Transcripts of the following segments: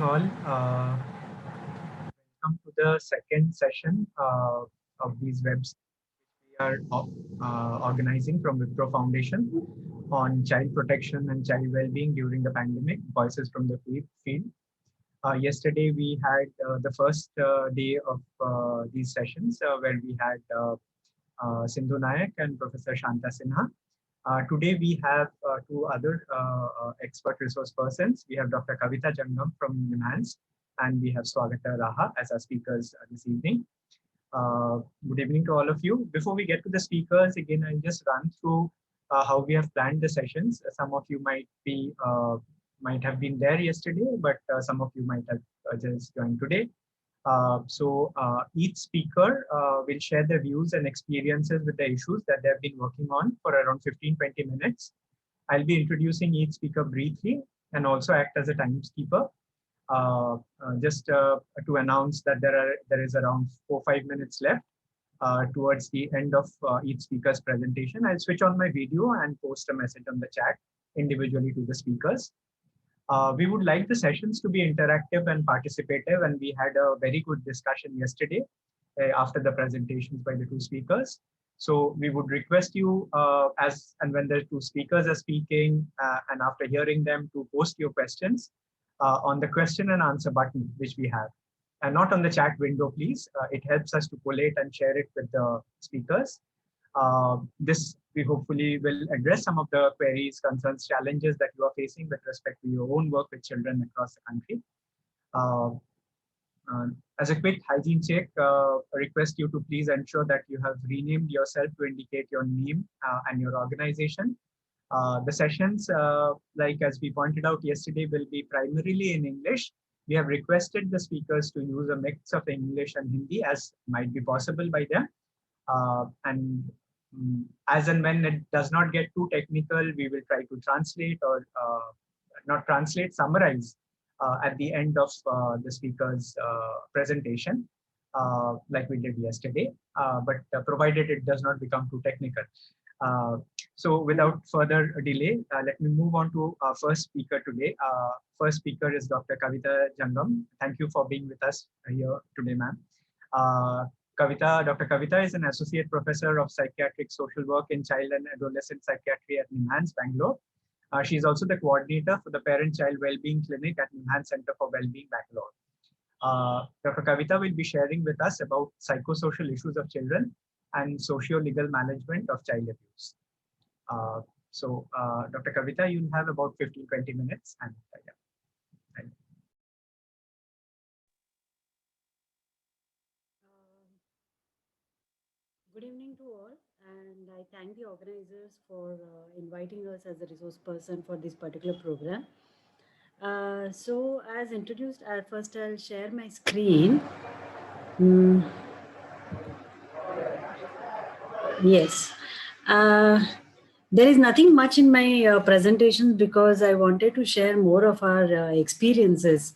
All, welcome to the second session of these webs we are organizing from Wipro Foundation on child protection and child well-being during the pandemic, voices from the field. Yesterday, we had the first day of these sessions where we had Sindhu Nayak and Professor Shanta Sinha. Today, we have two other expert resource persons. We have Dr. Kavita Jangam from NIMHANS, and we have Swagata Raha as our speakers this evening. Good evening to all of you. Before we get to the speakers, again, I'll just run through how we have planned the sessions. Some of you might have been there yesterday, but some of you might have just joined today. Each speaker will share their views and experiences with the issues that they've been working on for around 15-20 minutes. I'll be introducing each speaker briefly and also act as a timekeeper. Just to announce that there is around 4-5 minutes left towards the end of each speaker's presentation. I'll switch on my video and post a message on the chat individually to the speakers. We would like the sessions to be interactive and participative, and we had a very good discussion yesterday after the presentations by the two speakers. So we would request you as and when the two speakers are speaking and after hearing them to post your questions on the question and answer button, which we have, and not on the chat window, please. It helps us to collate and share it with the speakers. This we hopefully will address some of the queries, concerns, challenges that you are facing with respect to your own work with children across the country. As a quick hygiene check, I request you to please ensure that you have renamed yourself to indicate your name and your organization. The sessions, like as we pointed out yesterday, will be primarily in English. We have requested the speakers to use a mix of English and Hindi as might be possible by them. As and when it does not get too technical, we will try to translate or not translate, summarize at the end of the speaker's presentation, like we did yesterday, but provided it does not become too technical. So without further delay, let me move on to our first speaker today. First speaker is Dr. Kavita Jangam. Thank you for being with us here today, ma'am. Dr. Kavita is an associate professor of psychiatric social work in child and adolescent psychiatry at NIMHANS, Bangalore. She is also the coordinator for the Parent-Child Wellbeing Clinic at NIMHANS Center for Wellbeing, Bangalore. Dr. Kavita will be sharing with us about psychosocial issues of children and socio-legal management of child abuse. Dr. Kavita, you'll have about 15-20 minutes. And yeah. Good evening to all, and I thank the organizers for inviting us as a resource person for this particular program. So as introduced, first I'll share my screen. Yes. There is nothing much in my presentations because I wanted to share more of our experiences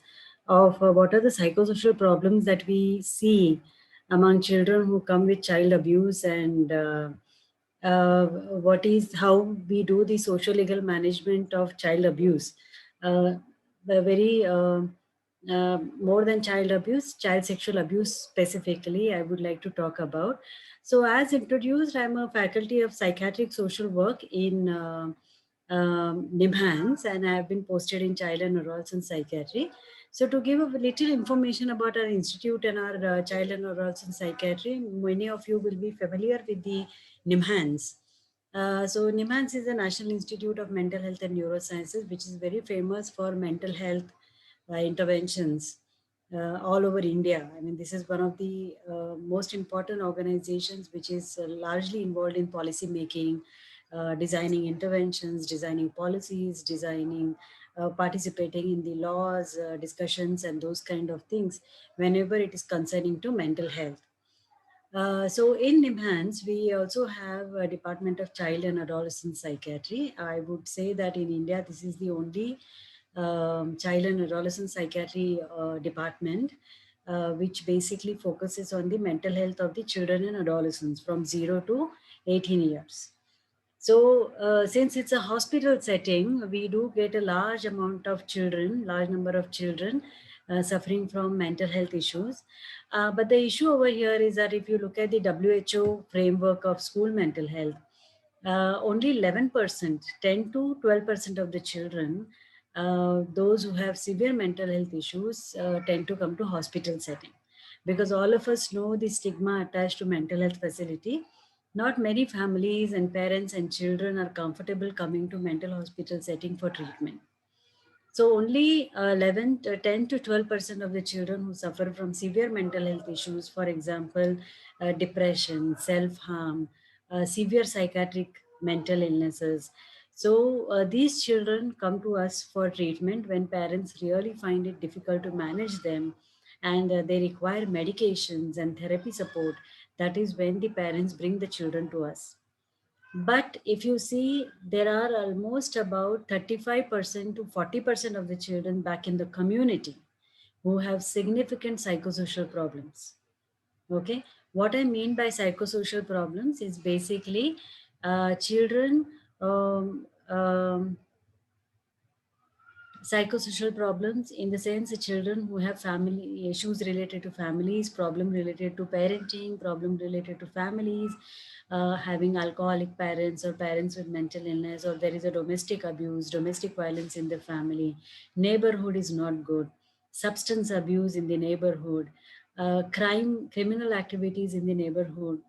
of what are the psychosocial problems that we see among children who come with child abuse, and how we do the social legal management of child abuse. The very more than child abuse, child sexual abuse specifically, I would like to talk about. So as introduced, I'm a faculty of psychiatric social work in NIMHANS, and I have been posted in child and adolescent psychiatry. So to give a little information about our institute and our child and adolescent psychiatry, many of you will be familiar with the NIMHANS. So NIMHANS is the National Institute of Mental Health and Neurosciences, which is very famous for mental health interventions all over India. I mean, this is one of the most important organizations which is largely involved in policy making, designing interventions, designing policies, participating in the laws, discussions, and those kind of things whenever it is concerning to mental health. So in NIMHANS, we also have a Department of Child and Adolescent Psychiatry. I would say that in India, this is the only child and adolescent psychiatry department, which basically focuses on the mental health of the children and adolescents from 0 to 18 years. So since it's a hospital setting, we do get a large amount of children, large number of children suffering from mental health issues. But the issue over here is that if you look at the WHO framework of school mental health, only 11%, 10 to 12% of the children, those who have severe mental health issues, tend to come to hospital setting. Because all of us know the stigma attached to mental health facility. Not many families and parents and children are comfortable coming to mental hospital setting for treatment. So only 10 to 12% of the children who suffer from severe mental health issues, for example, depression, self-harm, severe psychiatric mental illnesses. So these children come to us for treatment when parents really find it difficult to manage them, and they require medications and therapy support. That is when the parents bring the children to us. But if you see, there are almost about 35% to 40% of the children back in the community who have significant psychosocial problems. Okay. What I mean by psychosocial problems is basically children, psychosocial problems in the sense the children who have family issues related to families, problem related to parenting, problem related to families, having alcoholic parents or parents with mental illness, or there is a domestic abuse, domestic violence in the family, neighborhood is not good, substance abuse in the neighborhood, criminal activities in the neighborhood,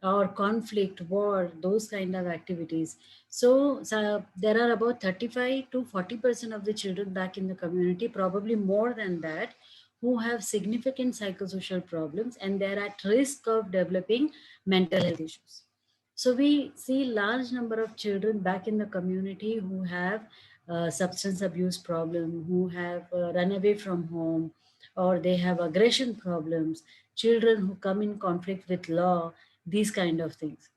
or conflict, war, those kind of activities. So there are about 35 to 40% of the children back in the community, probably more than that, who have significant psychosocial problems, and they're at risk of developing mental health issues. So we see large number of children back in the community who have substance abuse problem, who have run away from home, or they have aggression problems, children who come in conflict with law, these kind of things.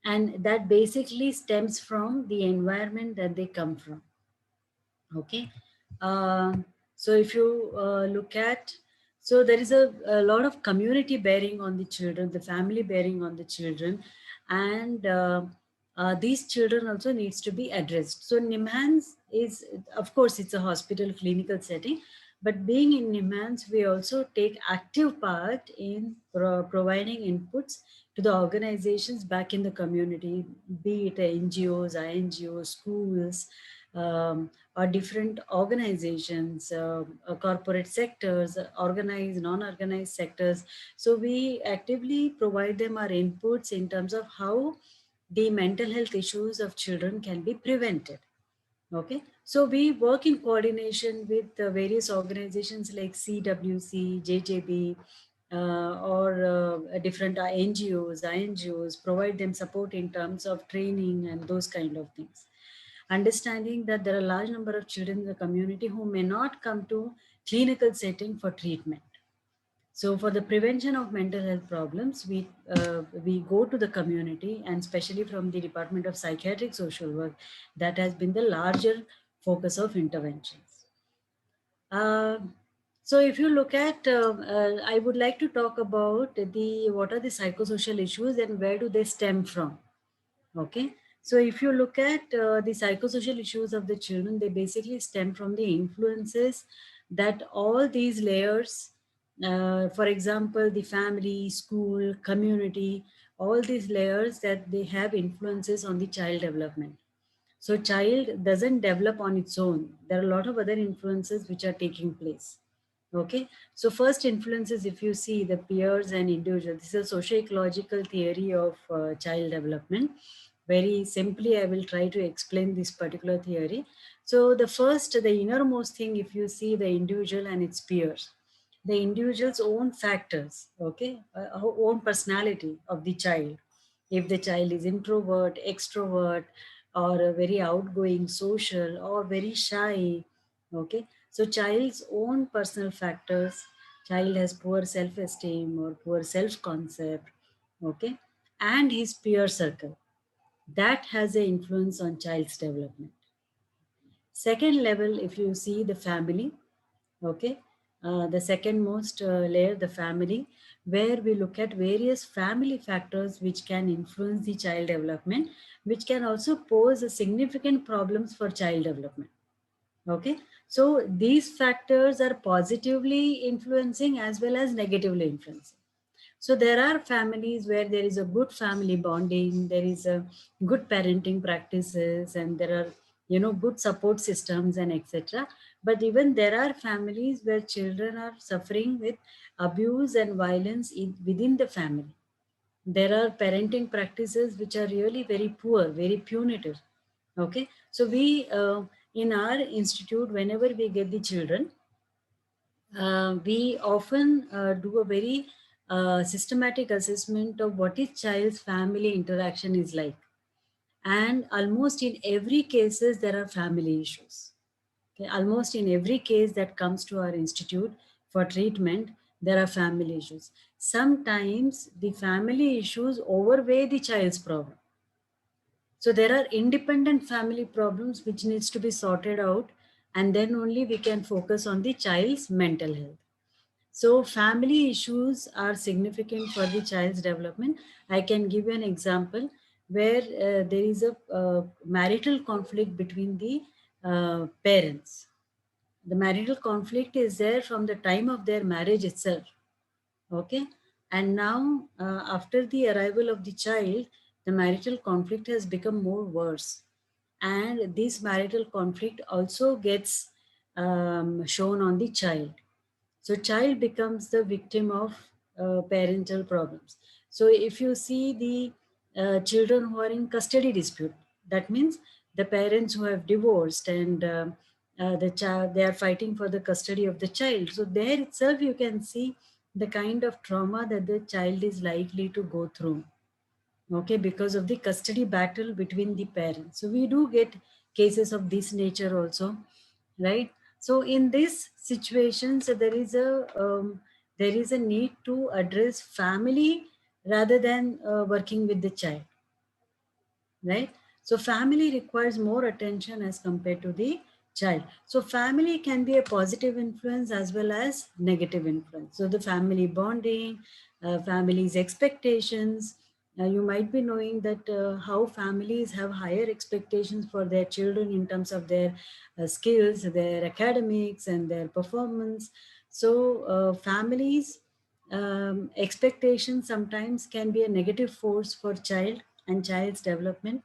And that basically stems from the environment that they come from. Okay. So if you look at, so there is a lot of community bearing on the children, the family bearing on the children, and these children also needs to be addressed. So NIMHANS is, of course, it's a hospital clinical setting, but being in NIMHANS, we also take active part in providing inputs to the organizations back in the community, be it NGOs, INGOs, schools, or different organizations, corporate sectors, organized, non-organized sectors. So we actively provide them our inputs in terms of how the mental health issues of children can be prevented. Okay, so we work in coordination with various organizations like CWC, JJB, or different NGOs, INGOs, provide them support in terms of training and those kind of things. Understanding that there are a large number of children in the community who may not come to clinical setting for treatment. So for the prevention of mental health problems, we go to the community, and especially from the Department of Psychiatric Social Work, that has been the larger focus of interventions. Uh, so if you look at, I would like to talk about what are the psychosocial issues and where do they stem from. Okay, so if you look at the psychosocial issues of the children, they basically stem from the influences that all these layers, for example, the family, school, community, all these layers, that they have influences on the child development. So child doesn't develop on its own. There are a lot of other influences which are taking place. Okay, so first influences, if you see the peers and individuals, this is a socio-ecological theory of child development. Very simply, I will try to explain this particular theory. So the first, the innermost thing, if you see the individual and its peers, the individual's own factors, okay, own personality of the child. If the child is introvert, extrovert, or very outgoing, social, or very shy, okay. So child's own personal factors, child has poor self-esteem or poor self-concept, okay, and his peer circle, that has an influence on child's development. Second level, if you see the family, okay, the second most layer, the family. where we look at various family factors which can influence the child development, which can also pose a significant problems for child development. Okay, so these factors are positively influencing as well as negatively influencing. So there are families where there is a good family bonding, there is a good parenting practices, and there are, good support systems and etc. But even there are families where children are suffering with abuse and violence within the family. There are parenting practices which are really very poor, very punitive. Okay, so we in our institute, whenever we get the children, we often do a very systematic assessment of what is child's family interaction is like. And almost in every cases, there are family issues. Okay? Almost in every case that comes to our institute for treatment, there are family issues. Sometimes the family issues overweigh the child's problem. So there are independent family problems which needs to be sorted out, and then only we can focus on the child's mental health. So family issues are significant for the child's development. I can give you an example where there is a marital conflict between the parents. The marital conflict is there from the time of their marriage itself. Okay. And now, after the arrival of the child, the marital conflict has become more worse. And this marital conflict also gets shown on the child. So child becomes the victim of parental problems. So if you see the children who are in custody dispute, that means the parents who have divorced and the child, they are fighting for the custody of the child. So there itself you can see the kind of trauma that the child is likely to go through. Okay, because of the custody battle between the parents. So we do get cases of this nature also, right? So in this situation, so there is a need to address family rather than working with the child, right? So family requires more attention as compared to the child. So family can be a positive influence as well as negative influence. So the family bonding, family's expectations. You might be knowing that how families have higher expectations for their children in terms of their skills, their academics, and their performance. So families expectations sometimes can be a negative force for child and child's development.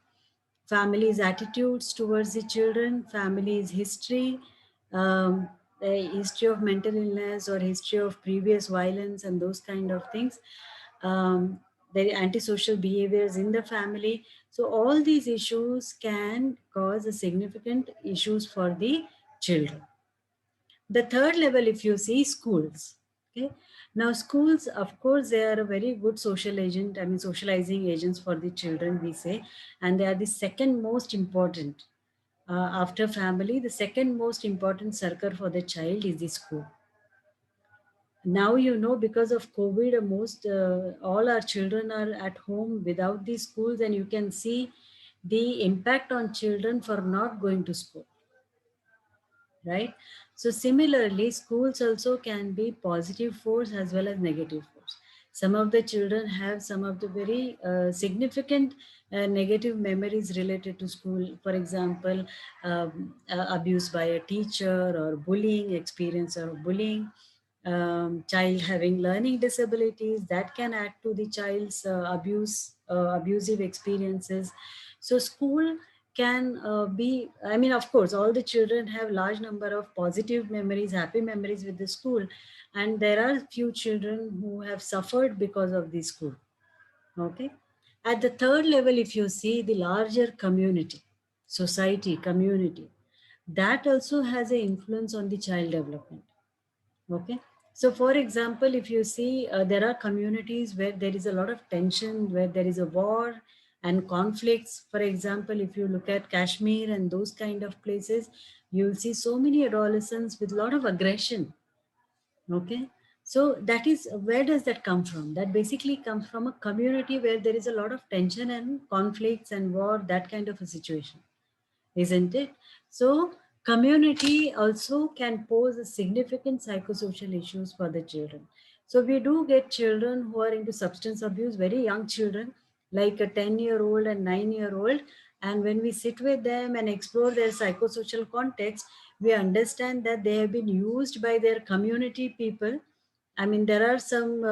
Families' attitudes towards the children, families' history, the history of mental illness or history of previous violence and those kind of things, the antisocial behaviors in the family. So all these issues can cause a significant issues for the children. The third level, if you see, schools. Okay. Now, schools, of course, they are a very good social agent, I mean, socializing agents for the children, we say, and they are the second most important. After family, the second most important circle for the child is the school. Now, because of COVID, all our children are at home without these schools, and you can see the impact on children for not going to school, right? So similarly, schools also can be positive force as well as negative force. Some of the children have some of the very significant negative memories related to school. For example, abuse by a teacher or bullying, experience of bullying, child having learning disabilities that can add to the child's abusive experiences. So school can be, I mean, of course, all the children have large number of positive memories, happy memories with the school, and there are few children who have suffered because of the school. Okay. At the third level, if you see the larger community, society, community, that also has an influence on the child development. Okay. So, for example, if you see, there are communities where there is a lot of tension, where there is a war and conflicts. For example, if you look at Kashmir and those kind of places, you'll see so many adolescents with a lot of aggression. Okay. So that is, where does that come from? That basically comes from a community where there is a lot of tension and conflicts and war, that kind of a situation, isn't it? So community also can pose a significant psychosocial issues for the children. So we do get children who are into substance abuse, very young children, like a 10-year-old and 9-year-old. And when we sit with them and explore their psychosocial context, we understand that they have been used by their community people. I mean, there are some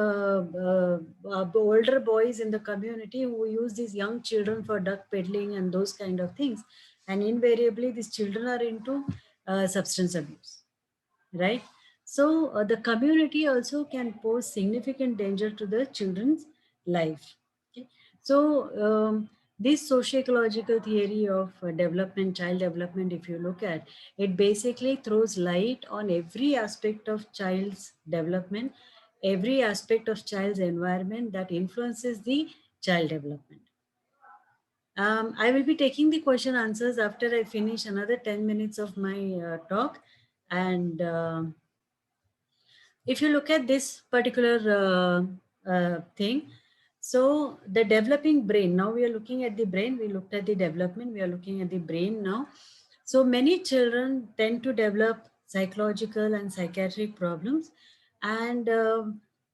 older boys in the community who use these young children for duck peddling and those kind of things. And invariably, these children are into substance abuse, right? So the community also can pose significant danger to the children's life. Okay? So this socio-ecological theory of development, child development, if you look at, it basically throws light on every aspect of child's development, every aspect of child's environment that influences the child development. I will be taking the question answers after I finish another 10 minutes of my talk. And if you look at this particular thing, so the developing brain, now we are looking at the brain, we looked at the development, we are looking at the brain now. So many children tend to develop psychological and psychiatric problems. And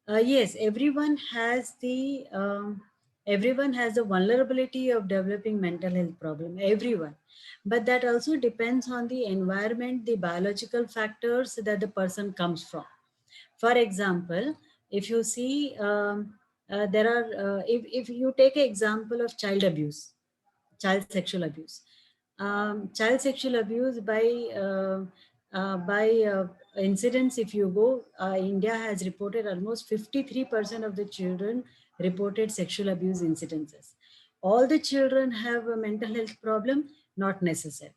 yes, everyone has the vulnerability of developing mental health problem, everyone. But that also depends on the environment, the biological factors that the person comes from. For example, if you see, if you take an example of child abuse, child sexual abuse. Child sexual abuse by incidents, if you go, India has reported almost 53% of the children reported sexual abuse incidences. All the children have a mental health problem? Not necessary,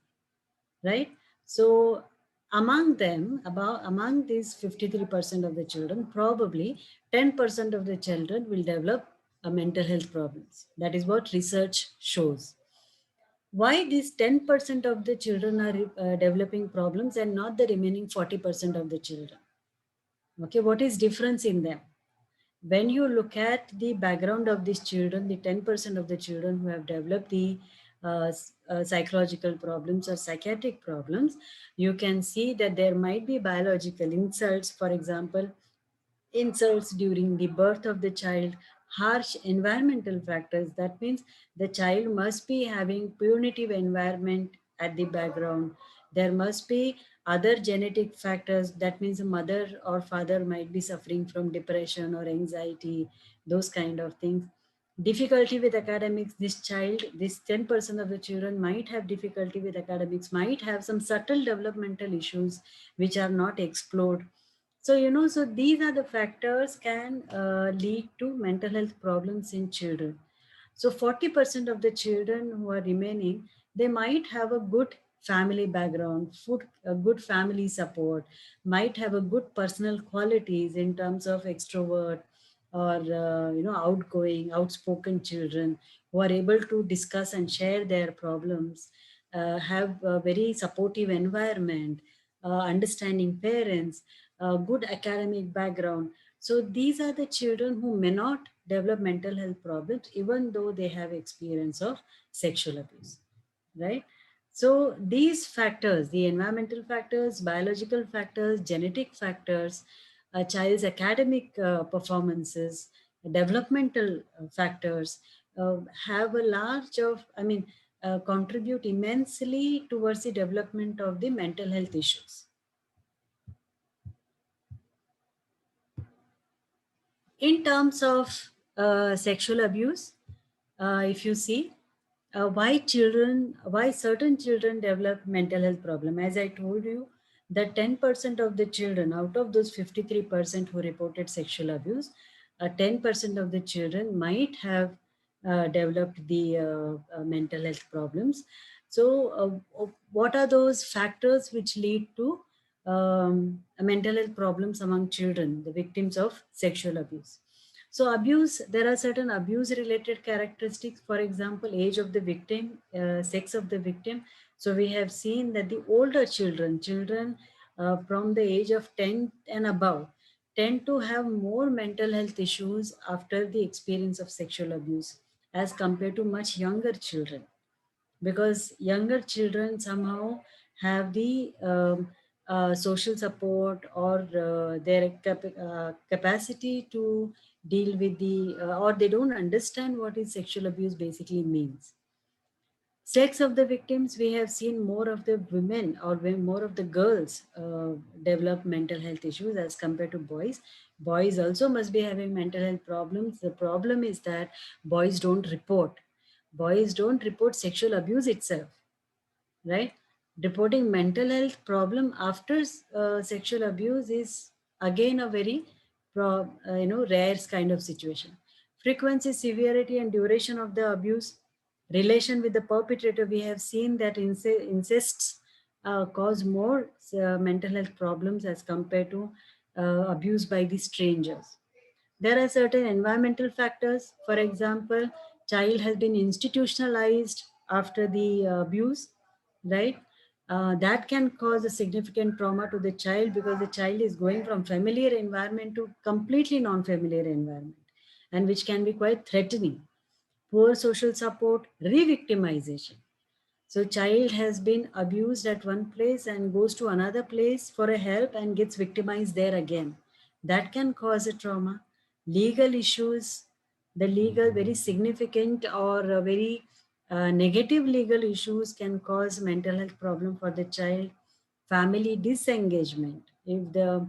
right? So among these 53% of the children, probably 10% of the children will develop a mental health problems. That is what research shows. Why these 10% of the children are developing problems and not the remaining 40% of the children? Okay, what is difference in them? When you look at the background of these children, the 10% of the children who have developed the psychological problems or psychiatric problems, you can see that there might be biological insults, for example, insults during the birth of the child, harsh environmental factors. That means the child must be having punitive environment at the background. There must be other genetic factors. That means a mother or father might be suffering from depression or anxiety, those kind of things. Difficulty with academics, this 10% of the children might have difficulty with academics, might have some subtle developmental issues which are not explored. So, so these are the factors can lead to mental health problems in children. So 40% of the children who are remaining, they might have a good family background, a good family support, might have a good personal qualities in terms of extrovert or outgoing, outspoken children who are able to discuss and share their problems, have a very supportive environment, understanding parents, good academic background. So these are the children who may not develop mental health problems even though they have experience of sexual abuse, right? So these factors, the environmental factors, biological factors, genetic factors, a child's academic performances, developmental factors, have a large of, contribute immensely towards the development of the mental health issues. In terms of sexual abuse, if you see, why certain children develop mental health problem. As I told you, that 10% of the children out of those 53% who reported sexual abuse, 10% of the children might have developed the mental health problems. So what are those factors which lead to mental health problems among children, the victims of sexual abuse? So abuse, there are certain abuse related characteristics, for example, age of the victim, sex of the victim. So we have seen that the older children from the age of 10 and above tend to have more mental health issues after the experience of sexual abuse as compared to much younger children, because younger children somehow have the social support or their capacity to deal with the, or they don't understand what is sexual abuse basically means. Sex of the victims, we have seen more of the women or more of the girls develop mental health issues as compared to boys. Boys also must be having mental health problems. The problem is that boys don't report. Boys don't report sexual abuse itself, right? Reporting mental health problem after sexual abuse is again a very rare kind of situation. Frequency, severity, and duration of the abuse, relation with the perpetrator, we have seen that incests cause more mental health problems as compared to abuse by the strangers. There are certain environmental factors. For example, child has been institutionalized after the abuse, right? That can cause a significant trauma to the child because the child is going from familiar environment to completely non-familiar environment, and which can be quite threatening. Poor social support, re-victimization. So child has been abused at one place and goes to another place for a help and gets victimized there again. That can cause a trauma. Legal issues, the legal very significant or very negative legal issues can cause mental health problem for the child. Family disengagement. If the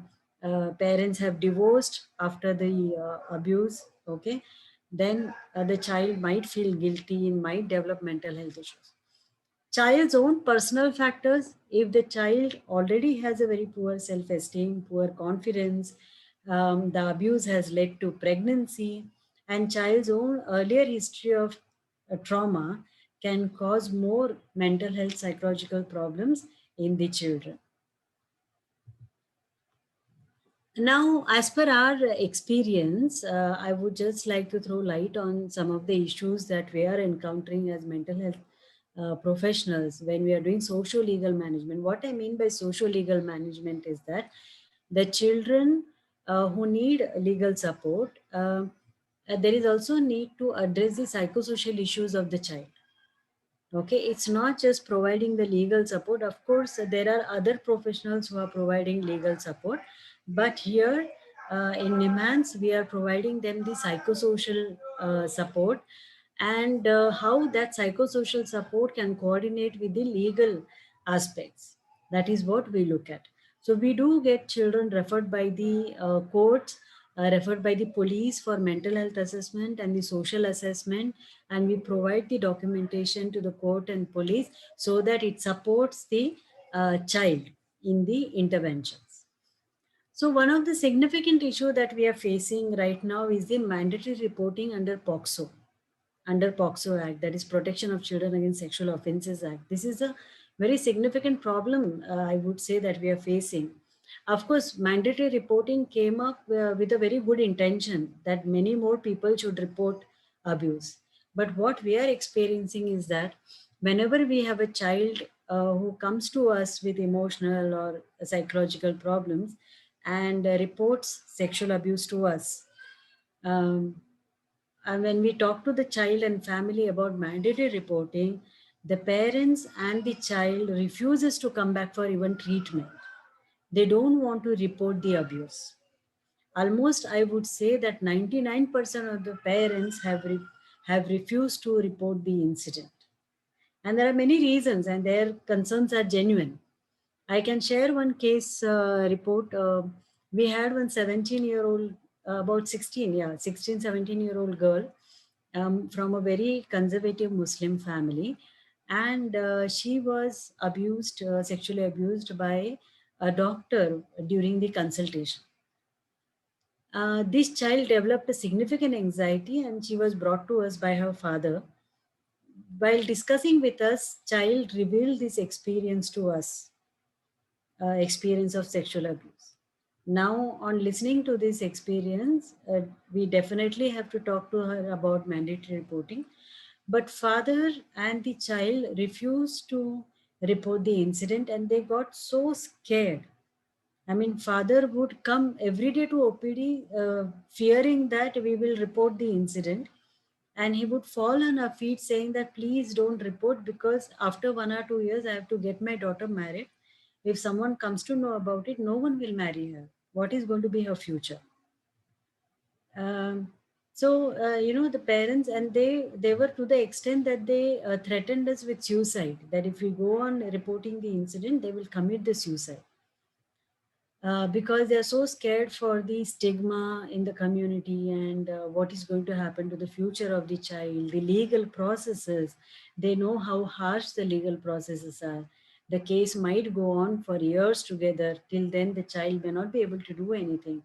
parents have divorced after the abuse, okay, then the child might feel guilty and might develop mental health issues. Child's own personal factors, if the child already has a very poor self-esteem, poor confidence, the abuse has led to pregnancy, and child's own earlier history of trauma can cause more mental health psychological problems in the children. Now, as per our experience, I would just like to throw light on some of the issues that we are encountering as mental health professionals when we are doing social legal management. What I mean by social legal management is that the children who need legal support, there is also need to address the psychosocial issues of the child. Okay, it's not just providing the legal support. Of course, there are other professionals who are providing legal support, but here in NIMHANS, we are providing them the psychosocial support, and how that psychosocial support can coordinate with the legal aspects. That is what we look at. So we do get children referred by the courts, referred by the police for mental health assessment and the social assessment, and we provide the documentation to the court and police so that it supports the child in the interventions. So one of the significant issue that we are facing right now is the mandatory reporting under POCSO Act, that is Protection of Children Against Sexual Offences Act. This is a very significant problem, I would say, that we are facing. Of course, mandatory reporting came up with a very good intention that many more people should report abuse. But what we are experiencing is that whenever we have a child who comes to us with emotional or psychological problems and reports sexual abuse to us, um, and when we talk to the child and family about mandatory reporting, the parents and the child refuses to come back for even treatment. They don't want to report the abuse. Almost, I would say that 99% of the parents have refused to report the incident. And there are many reasons, and their concerns are genuine. I can share one case report. We had one 17-year-old, about 16, yeah, 16, 17-year-old girl from a very conservative Muslim family. And she was abused, sexually abused by a doctor during the consultation. This child developed a significant anxiety and she was brought to us by her father. While discussing with us, child revealed this experience to us, experience of sexual abuse. Now, on listening to this experience, we definitely have to talk to her about mandatory reporting. But father and the child refused to report the incident and they got so scared. I mean, father would come every day to OPD fearing that we will report the incident. And he would fall on our feet saying that please don't report because after 1 or 2 years, I have to get my daughter married if someone comes to know about it, no one will marry her. What is going to be her future? The parents, and they were to the extent that they threatened us with suicide, that if we go on reporting the incident, they will commit the suicide. Because they are so scared for the stigma in the community and what is going to happen to the future of the child, the legal processes. They know how harsh the legal processes are. The case might go on for years together. Till then, the child may not be able to do anything.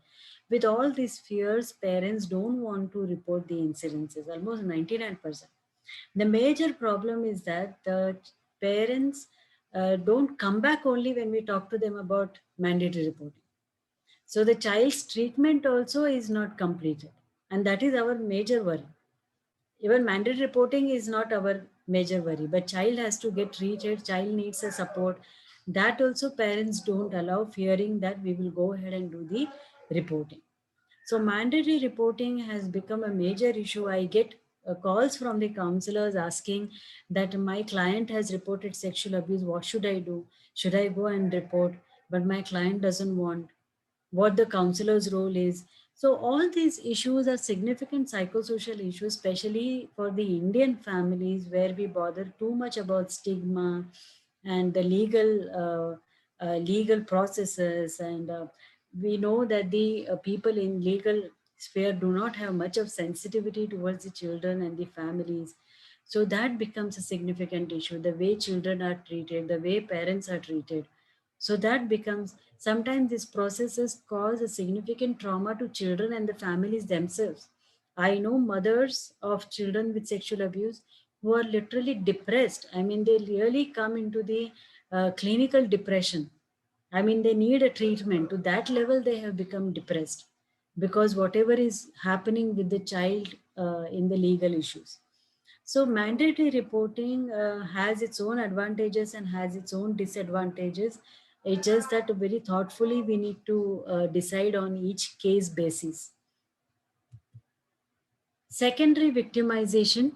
With all these fears, parents don't want to report the incidences, almost 99%. The major problem is that the parents don't come back only when we talk to them about mandatory reporting. So the child's treatment also is not completed. And that is our major worry. Even mandatory reporting is not our major worry, but child has to get treated, child needs a support. That also parents don't allow, fearing that we will go ahead and do the reporting. So mandatory reporting has become a major issue. I get calls from the counselors asking that my client has reported sexual abuse. What should I do? Should I go and report? But my client doesn't want. What the counselor's role is. So all these issues are significant psychosocial issues, especially for the Indian families where we bother too much about stigma and the legal processes. And we know that the people in legal sphere do not have much of sensitivity towards the children and the families. So that becomes a significant issue, the way children are treated, the way parents are treated. So that becomes, sometimes these processes cause a significant trauma to children and the families themselves. I know mothers of children with sexual abuse who are literally depressed. I mean, they really come into the clinical depression. I mean, they need a treatment. To that level, they have become depressed because whatever is happening with the child in the legal issues. So mandatory reporting has its own advantages and has its own disadvantages. It's just that very thoughtfully we need to decide on each case basis. Secondary victimization.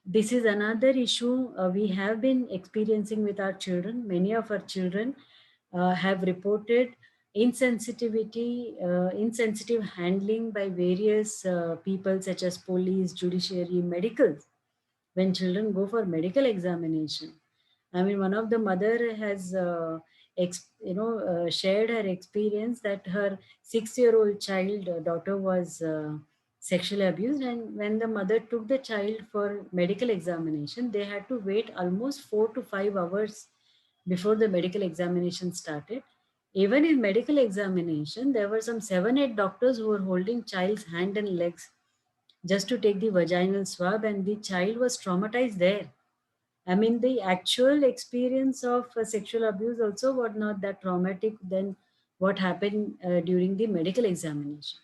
This is another issue we have been experiencing with our children. Many of our children have reported insensitive handling by various people such as police, judiciary, medical, when children go for medical examination. I mean, one of the mother has, shared her experience that her 6-year-old child daughter was sexually abused, and when the mother took the child for medical examination, they had to wait almost 4 to 5 hours before the medical examination started. Even in medical examination, there were some 7, 8 doctors who were holding child's hand and legs just to take the vaginal swab, and the child was traumatized there. I mean, the actual experience of sexual abuse also was not that traumatic than what happened during the medical examination.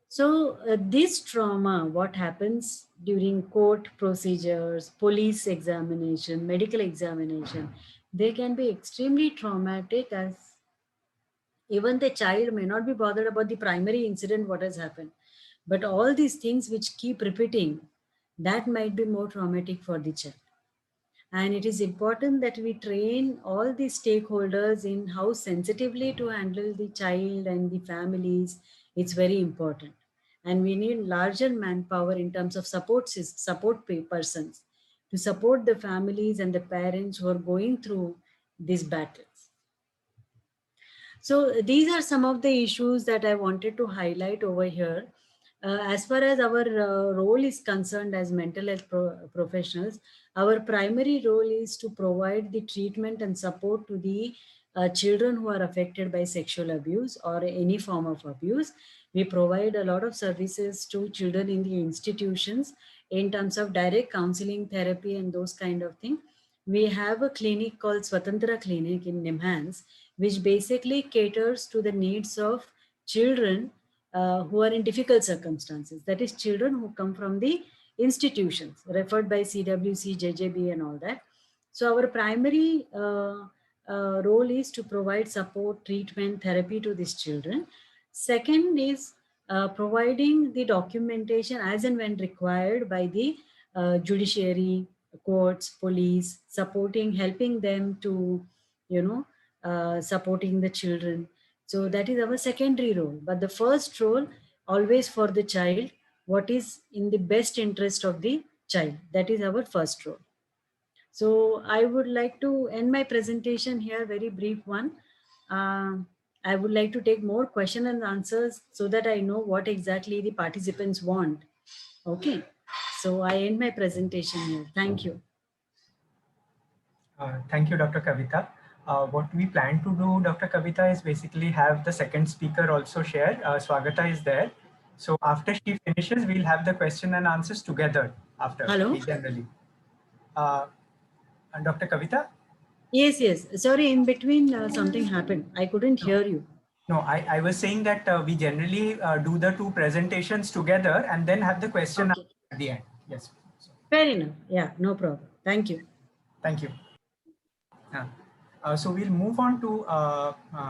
So this trauma, what happens during court procedures, police examination, medical examination, they can be extremely traumatic, as even the child may not be bothered about the primary incident, what has happened. But all these things which keep repeating, that might be more traumatic for the child. And it is important that we train all the stakeholders in how sensitively to handle the child and the families. It's very important. And we need larger manpower in terms of support persons to support the families and the parents who are going through these battles. So these are some of the issues that I wanted to highlight over here. As far as our role is concerned as mental health professionals, our primary role is to provide the treatment and support to the children who are affected by sexual abuse or any form of abuse. We provide a lot of services to children in the institutions in terms of direct counseling, therapy, and those kind of things. We have a clinic called Swatantra Clinic in Nimhans, which basically caters to the needs of children who are in difficult circumstances. That is, children who come from the institutions referred by CWC, JJB, and all that. So our primary role is to provide support, treatment, therapy to these children. Second is providing the documentation as and when required by the judiciary, courts, police, supporting, helping them to supporting the children. So that is our secondary role. But the first role, always for the child, what is in the best interest of the child. That is our first role. So I would like to end my presentation here, very brief one. I would like to take more question and answers so that I know what exactly the participants want. Okay. So I end my presentation here. Thank you. Thank you, Dr. Kavita. What we plan to do, Dr. Kavita, is basically have the second speaker also share. Swagata is there. So after she finishes, we'll have the question and answers together after. Hello? Generally. Dr. Kavita? Yes, yes. Sorry, in between something happened. I couldn't hear you. No, I was saying that we generally do the two presentations together and then have the question at the end. Yes. Fair enough. Yeah, no problem. Thank you. Thank you. So we'll move on to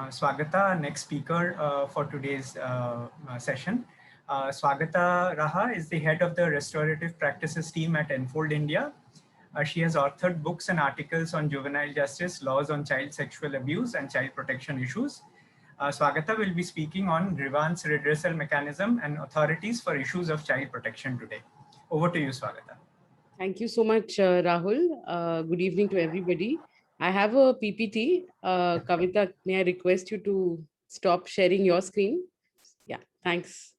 Swagata, next speaker for today's session. Swagata Raha is the head of the restorative practices team at Enfold India. She has authored books and articles on juvenile justice, laws on child sexual abuse and child protection issues. Swagata will be speaking on grievance redressal mechanism and authorities for issues of child protection today. Over to you, Swagata. Thank you so much, Rahul. Good evening to everybody. I have a PPT. Kavita, may I request you to stop sharing your screen? Yeah, thanks.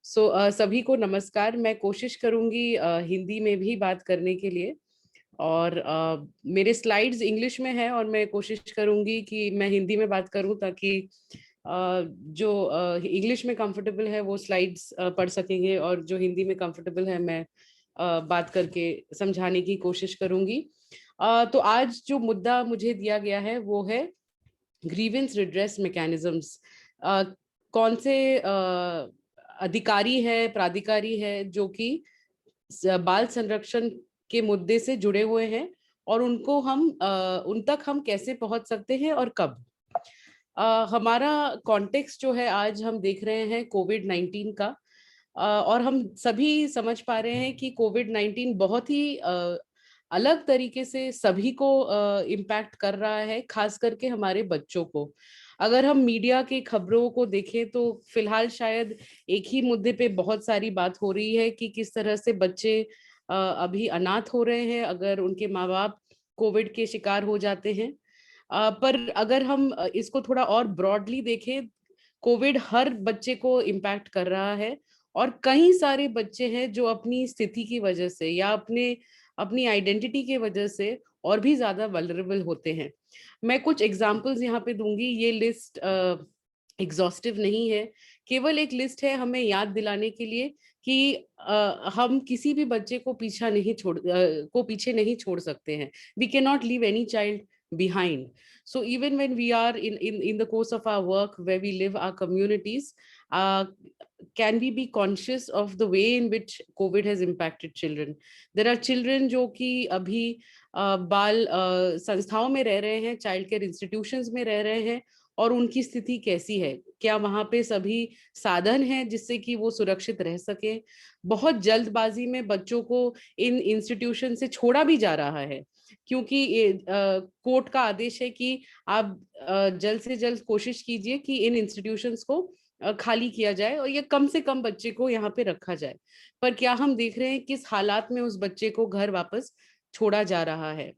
So सभी को नमस्कार. मैं कोशिश करूंगी हिंदी में भी बात करने के लिए, और मेरे स्लाइड्स इंग्लिश में है और मैं कोशिश करूंगी कि मैं हिंदी में बात करूं ताकि जो इंग्लिश में कंफर्टेबल है वो स्लाइड्स पढ़ सकेंगे, और जो हिंदी में कंफर्टेबल है मैं बात करके समझाने की कोशिश करूंगी। तो आज जो मुद्दा मुझे दिया गया है वो है ग्रीवेंस रिड्रेस मैकेनिज्म्स। कौन से अधिकारी है, प्राधिकारी है जो कि बाल संरक्षण के मुद्दे से जुड़े हुए हैं, और उनको हम उन तक हम कैसे पहुंच सकते हैं और कब। हमारा कॉन्टेक्स्ट जो है आज हम देख रहे हैं कोविड-19 का, और हम सभी समझ पा रहे हैं कि कोविड-19 बहुत ही अलग तरीके से सभी को इम्पैक्ट कर रहा है, खास करके हमारे बच्चों को। अगर हम मीडिया की खबरों को देखें तो फिलहाल शायद एक ही मुद्दे पे बहुत सारी बात हो रही है कि किस तरह से बच्चे अभी अनाथ हो रहे हैं अगर उनके माँ बाप कोविड के शिकार हो जाते हैं। पर अगर हम इसको थोड़ा और ब्रॉडली देखें, कोविड हर बच्चे को इम्पैक्ट कर रहा है, और कई सारे बच्चे हैं जो अपनी स्थिति की वजह से या अपनी आइडेंटिटी की वजह से और भी ज्यादा वल्नरेबल होते हैं। मैं कुछ एग्जांपल्स यहाँ पे दूंगी। ये लिस्ट एग्जॉस्टिव नहीं है, केवल एक लिस्ट है हमें याद दिलाने के लिए कि हम किसी भी बच्चे को पीछे नहीं छोड़ सकते हैं। We cannot leave any child behind. So even when we are in the course of our work, where we live our communities, can we be conscious of the way in which COVID has impacted children? There are children जो कि अभी बाल संस्थाओं में रह रहे हैं, child care institutions में रह रहे हैं, और उनकी स्थिति कैसी है, क्या वहां पे सभी साधन हैं जिससे कि वो सुरक्षित रह सके। बहुत जल्दबाजी में बच्चों को इन इंस्टीट्यूशन से छोड़ा भी जा रहा है, क्योंकि कोर्ट का आदेश है कि आप जल्द से जल्द कोशिश कीजिए कि इन इंस्टीट्यूशंस को खाली किया जाए और ये कम से कम बच्चे को यहाँ पे रखा जाए। पर क्या हम देख रहे हैं किस हालात में उस बच्चे को घर वापस छोड़ा जा रहा है।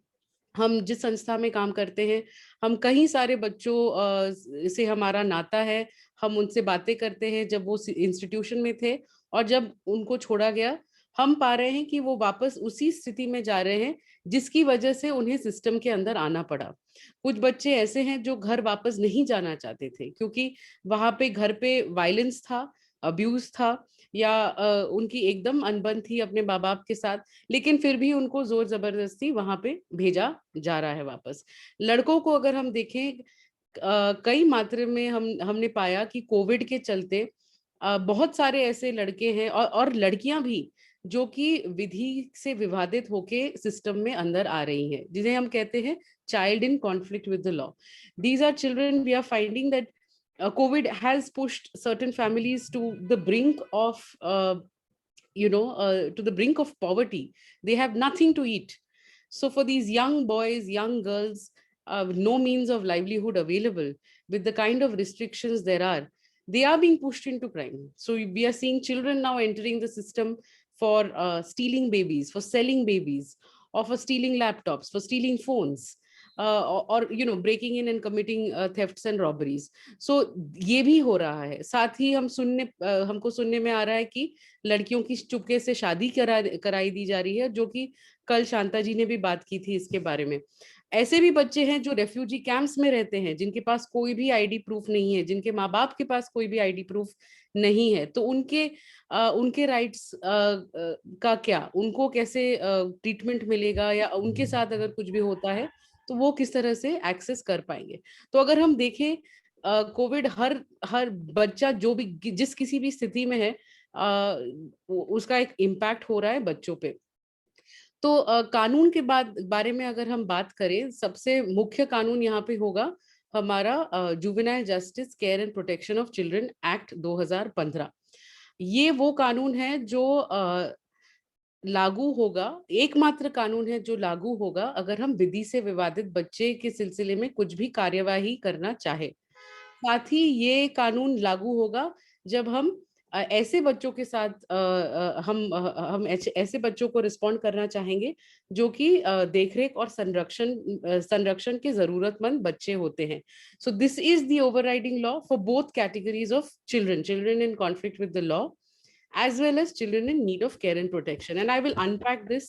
हम जिस संस्था में काम करते हैं, हम कई सारे बच्चों से हमारा नाता है, हम उनसे बातें करते हैं जब वो इंस्टीट्यूशन में थे, और जब उनको छोड़ा गया हम पा रहे हैं कि वो वापस उसी स्थिति में जा रहे हैं जिसकी वजह से उन्हें सिस्टम के अंदर आना पड़ा। कुछ बच्चे ऐसे हैं जो घर वापस नहीं जाना चाहते थे क्योंकि वहां पे घर पे वायलेंस था, अब्यूज था, या उनकी एकदम अनबन थी अपने माँ बाप के साथ, लेकिन फिर भी उनको जोर जबरदस्ती वहां पे भेजा जा रहा है वापस। लड़कों को अगर हम देखें, कई मात्रा में हमने पाया कि कोविड के चलते बहुत सारे ऐसे लड़के हैं और लड़कियां भी जो कि विधि से विवादित होके सिस्टम में अंदर आ रही हैं, जिन्हें हम कहते हैं child in conflict with the law. These are children, we are finding that COVID has pushed certain families to the brink of to the brink of poverty. They have nothing to eat. So for these young boys, young girls, no means of livelihood available, with the kind of restrictions there are, they are being pushed into crime. So we are seeing children now entering the system for stealing babies, for selling babies, or for stealing laptops, for stealing phones, or you know, breaking in and committing thefts and robberies. So ये भी हो रहा है. साथ ही हमको सुनने में आ रहा है कि लड़कियों की चुपके से शादी कराई दी जा रही है, जो कि कल शांता जी ने भी बात की थी इसके बारे में. ऐसे भी बच्चे हैं जो रेफ्यूजी कैंप्स में रहते हैं, जिनके पास कोई भी आईडी प्रूफ नहीं है, जिनके माँ बाप के पास कोई भी आईडी प्रूफ नहीं है. तो उनके राइट्स का क्या, उनको कैसे ट्रीटमेंट मिलेगा, या उनके साथ अगर कुछ भी होता है तो वो किस तरह से एक्सेस कर पाएंगे. तो अगर हम देखें, कोविड हर बच्चा जो भी जिस किसी भी स्थिति में है, उसका एक इम्पैक्ट हो रहा है बच्चों पे. तो कानून के बारे में अगर हम बात करें, सबसे मुख्य कानून यहाँ पे होगा हमारा juvenile justice care and protection of children act 2015. ये वो कानून है जो लागू होगा, एकमात्र कानून है जो लागू होगा अगर हम विधि से विवादित बच्चे के सिलसिले में कुछ भी कार्यवाही करना चाहे. साथ ही ये कानून लागू होगा जब हम ऐसे बच्चों के साथ हम ऐसे बच्चों को रिस्पॉन्ड करना चाहेंगे जो कि देखरेख और संरक्षण के जरूरतमंद बच्चे होते हैं. So this is the overriding law for both categories of children in conflict with the law, as well as children in need of care and protection. And I will unpack this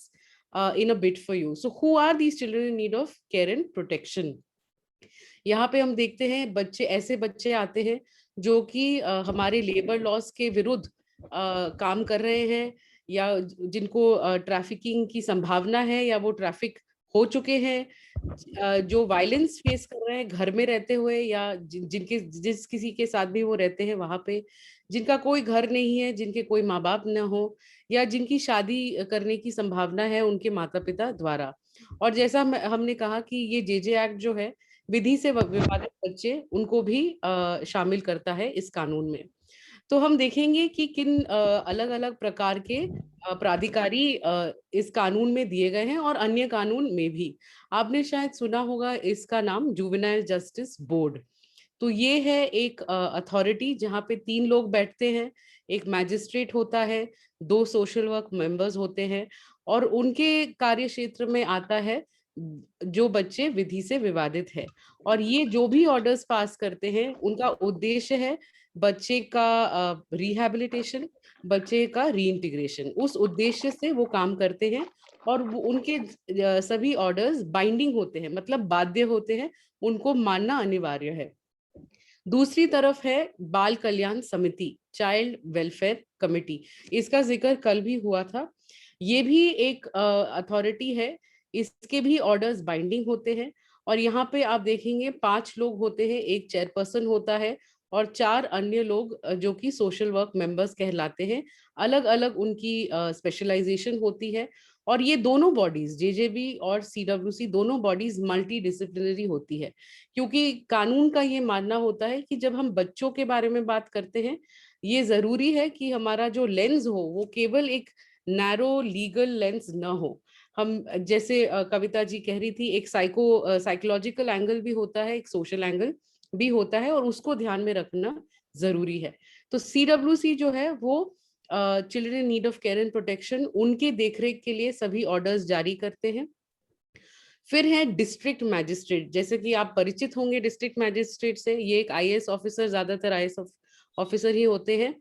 in a bit for you. So who are these children in need of care and protection? यहाँ पे हम देखते हैं ऐसे बच्चे आते हैं जो कि हमारे लेबर लॉस के विरुद्ध काम कर रहे हैं, या जिनको ट्रैफिकिंग की संभावना है, या वो ट्रैफिक हो चुके हैं, जो वायलेंस फेस कर रहे हैं घर में रहते हुए, या जिस किसी के साथ भी वो रहते हैं वहां पे, जिनका कोई घर नहीं है, जिनके कोई माँ बाप न हो, या जिनकी शादी करने की संभावना है उनके माता पिता द्वारा. और जैसा हमने कहा कि ये जेजे एक्ट जो है, विधि से विवादित बच्चे, उनको भी शामिल करता है इस कानून में. तो हम देखेंगे कि किन अलग अलग प्रकार के प्राधिकारी इस कानून में दिए गए हैं, और अन्य कानून में भी. आपने शायद सुना होगा इसका नाम जुवेनाइल जस्टिस बोर्ड. तो ये है एक अथॉरिटी जहाँ पे 3 लोग बैठते हैं, एक मैजिस्ट्रेट होता है, 2 सोशल वर्क मेंबर्स होते हैं, और उनके कार्य क्षेत्र में आता है जो बच्चे विधि से विवादित है. और ये जो भी ऑर्डर्स पास करते हैं, उनका उद्देश्य है बच्चे का रिहैबिलिटेशन, बच्चे का रीइंटीग्रेशन. उस उद्देश्य से वो काम करते हैं, और उनके सभी ऑर्डर्स बाइंडिंग होते हैं, मतलब बाध्य होते हैं, उनको मानना अनिवार्य है. दूसरी तरफ है बाल कल्याण समिति, चाइल्ड वेलफेयर कमेटी. इसका जिक्र कल भी हुआ था. ये भी एक अथॉरिटी है, इसके भी ऑर्डर्स बाइंडिंग होते हैं. और यहाँ पे आप देखेंगे 5 लोग होते हैं, एक चेयरपर्सन होता है, और 4 अन्य लोग जो कि सोशल वर्क मेंबर्स कहलाते हैं. अलग अलग उनकी स्पेशलाइजेशन होती है. और ये दोनों बॉडीज, जेजेबी और सीडब्ल्यूसी, दोनों बॉडीज मल्टी डिसिप्लिनरी होती है, क्योंकि कानून का ये मानना होता है कि जब हम बच्चों के बारे में बात करते हैं, ये जरूरी है कि हमारा जो लेंस हो वो केवल एक नैरो लीगल लेंस न हो. हम जैसे कविता जी कह रही थी, एक साइकोलॉजिकल एंगल भी होता है, एक सोशल एंगल भी होता है, और उसको ध्यान में रखना जरूरी है. तो सीडब्ल्यूसी जो है वो children in need of care and protection, उनके देखरेख के लिए सभी ऑर्डर्स जारी करते हैं. फिर है डिस्ट्रिक्ट मैजिस्ट्रेट. जैसे कि आप परिचित होंगे डिस्ट्रिक्ट मैजिस्ट्रेट से, ये एक आईएएस ऑफिसर, ज्यादातर आईएएस ऑफिसर ही होते हैं.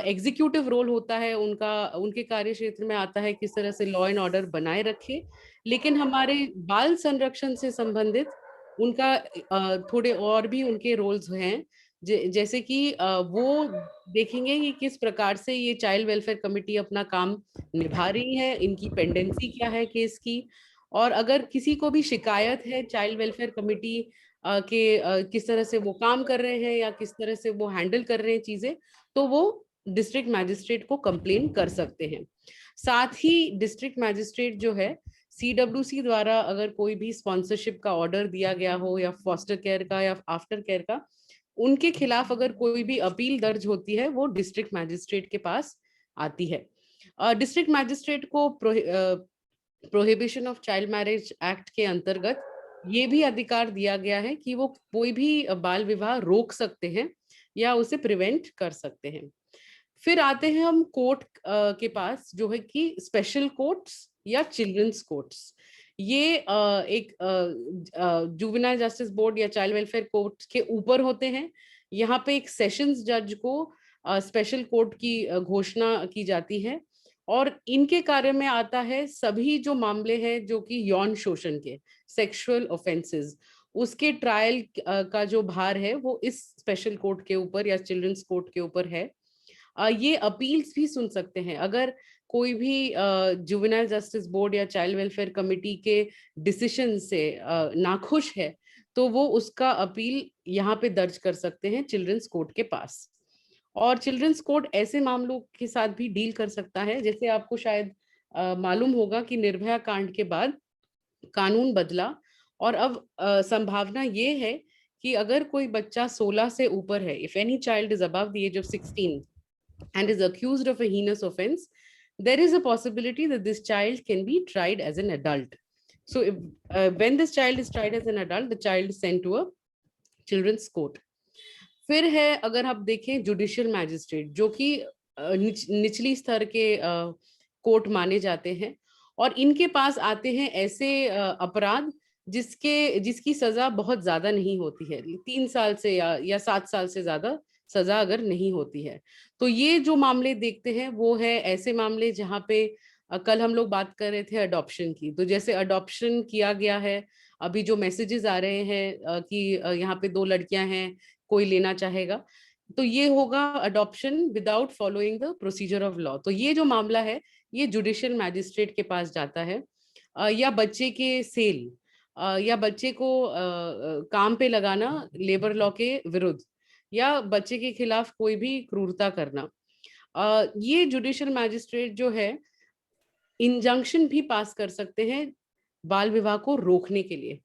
एग्जीक्यूटिव रोल होता है उनका, उनके कार्य क्षेत्र में आता है किस तरह से लॉ एंड ऑर्डर बनाए रखे. लेकिन हमारे बाल संरक्षण से संबंधित उनका थोड़े और भी उनके रोल्स हैं, जैसे कि वो देखेंगे कि किस प्रकार से ये चाइल्ड वेलफेयर कमेटी अपना काम निभा रही है, इनकी पेंडेंसी क्या है केस की, और अगर किसी को भी शिकायत है चाइल्ड वेलफेयर कमेटी के किस तरह से वो काम कर रहे हैं, या किस तरह से वो हैंडल कर रहे हैं चीजें, तो वो डिस्ट्रिक्ट मैजिस्ट्रेट को कंप्लेन कर सकते हैं. साथ ही डिस्ट्रिक्ट मैजिस्ट्रेट जो है, सीडब्ल्यूसी द्वारा अगर कोई भी स्पॉन्सरशिप का ऑर्डर दिया गया हो, या फॉस्टर केयर का या आफ्टर केयर का, उनके खिलाफ अगर कोई भी अपील दर्ज होती है, वो डिस्ट्रिक्ट मैजिस्ट्रेट के पास आती है. डिस्ट्रिक्ट मैजिस्ट्रेट को prohibition of child marriage act के अंतर्गत ये भी अधिकार दिया गया है कि वो कोई भी बाल विवाह रोक सकते हैं या उसे प्रिवेंट कर सकते हैं। फिर आते हैं हम कोर्ट के पास, जो है कि स्पेशल कोर्ट्स या चिल्ड्रंस कोर्ट्स। ये एक जुवेनाइल जस्टिस बोर्ड या चाइल्ड वेलफेयर कोर्ट के ऊपर होते हैं। यहाँ पे एक सेशंस जज को स्पेशल कोर्ट की घोषणा की जाती है, और इनके कार्य में आता है सभी जो मामले हैं जो कि यौन शोषण के, सेक्सुअल ऑफेंसेस, उसके ट्रायल का जो भार है वो इस स्पेशल कोर्ट के ऊपर या चिल्ड्रंस कोर्ट के ऊपर है। ये अपील्स भी सुन सकते हैं। अगर कोई भी जुवेनाइल जस्टिस बोर्ड या चाइल्ड वेलफेयर कमेटी के डिसीजन से नाखुश है, तो वो उसका अपील यहाँ पे दर्ज कर सकते हैं चिल्ड्रंस कोर्ट के पास। और चिल्ड्रंस कोर्ट ऐसे मामलों के साथ भी डील कर सकता है, जैसे आपको शायद मालूम होगा कि निर्भया कांड के बाद कानून बदला, और अब संभावना ये है कि अगर कोई बच्चा 16 से ऊपर है, if any child is above the age of 16 and is accused of a heinous offense, there is a possibility that this child can be tried as an adult. So if, when this child is tried as an adult, the child is sent to a children's court. फिर है, अगर आप देखें, judicial magistrate, जो कि निचली स्तर के कोर्ट माने जाते हैं, और इनके पास आते हैं ऐसे अपराध जिसकी सजा बहुत ज्यादा नहीं होती है, 3 साल से या 7 साल से ज्यादा सजा अगर नहीं होती है। तो ये जो मामले देखते हैं वो है ऐसे मामले जहाँ पे कल हम लोग बात कर रहे थे अडॉप्शन की। तो जैसे अडॉप्शन किया गया है, अभी जो मैसेजेस आ रहे हैं कि यहाँ पे 2 लड़कियां हैं, कोई लेना चाहेगा, तो ये होगा adoption without following the procedure of law. तो ये जो मामला है ये जुडिशियल मैजिस्ट्रेट के पास जाता है। या बच्चे के सेल, या बच्चे को काम पे लगाना लेबर लॉ के विरुद्ध, या बच्चे के खिलाफ कोई भी क्रूरता करना, ये जुडिशियल मैजिस्ट्रेट जो है इंजंक्शन भी पास कर सकते हैं बाल विवाह को रोकने के लिए।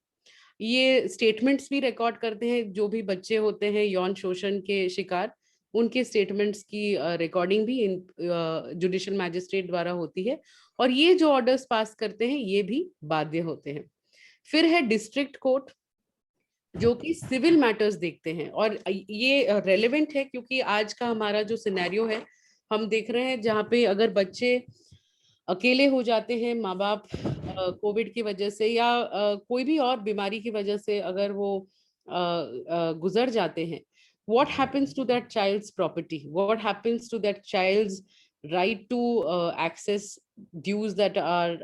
ये स्टेटमेंट्स भी रिकॉर्ड करते हैं, जो भी बच्चे होते हैं यौन शोषण के शिकार, उनके स्टेटमेंट्स की रिकॉर्डिंग भी जुडिशियल मैजिस्ट्रेट द्वारा होती है, और ये जो ऑर्डर्स पास करते हैं ये भी बाध्य होते हैं। फिर है डिस्ट्रिक्ट कोर्ट, जो कि सिविल मैटर्स देखते हैं, और ये रेलेवेंट है क्योंकि आज का हमारा जो सिनेरियो है हम देख रहे हैं, जहाँ पे अगर बच्चे अकेले हो जाते हैं, माँ बाप कोविड की वजह से या कोई भी और बीमारी की वजह से अगर वो गुजर जाते हैं, what happens to that child's property, what happens to that child's right to access dues that are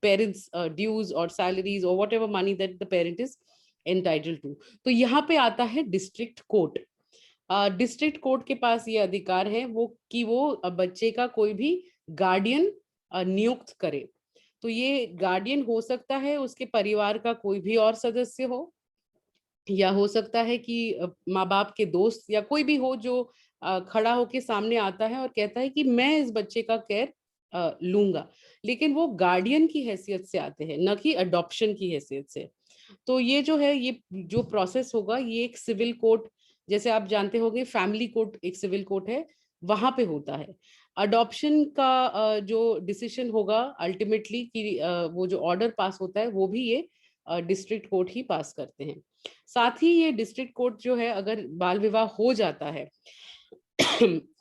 parents dues or salaries or whatever money that the parent is entitled to। तो यहाँ पे आता है डिस्ट्रिक्ट कोर्ट। डिस्ट्रिक्ट कोर्ट के पास ये अधिकार है वो कि वो बच्चे का कोई भी गार्डियन नियुक्त करे। तो ये गार्डियन हो सकता है उसके परिवार का कोई भी और सदस्य हो, या हो सकता है कि माँ बाप के दोस्त या कोई भी हो जो खड़ा होके सामने आता है और कहता है कि मैं इस बच्चे का केयर लूंगा, लेकिन वो गार्डियन की हैसियत से आते हैं, न कि अडॉप्शन की हैसियत से। तो ये जो है, ये जो प्रोसेस होगा, ये एक सिविल कोर्ट, जैसे आप जानते होंगे फैमिली कोर्ट एक सिविल कोर्ट है, वहां पे होता है। अडॉप्शन का जो डिसीजन होगा अल्टीमेटली कि वो जो ऑर्डर पास होता है वो भी ये डिस्ट्रिक्ट कोर्ट ही पास करते हैं। साथ ही ये डिस्ट्रिक्ट कोर्ट जो है, अगर बाल विवाह हो जाता है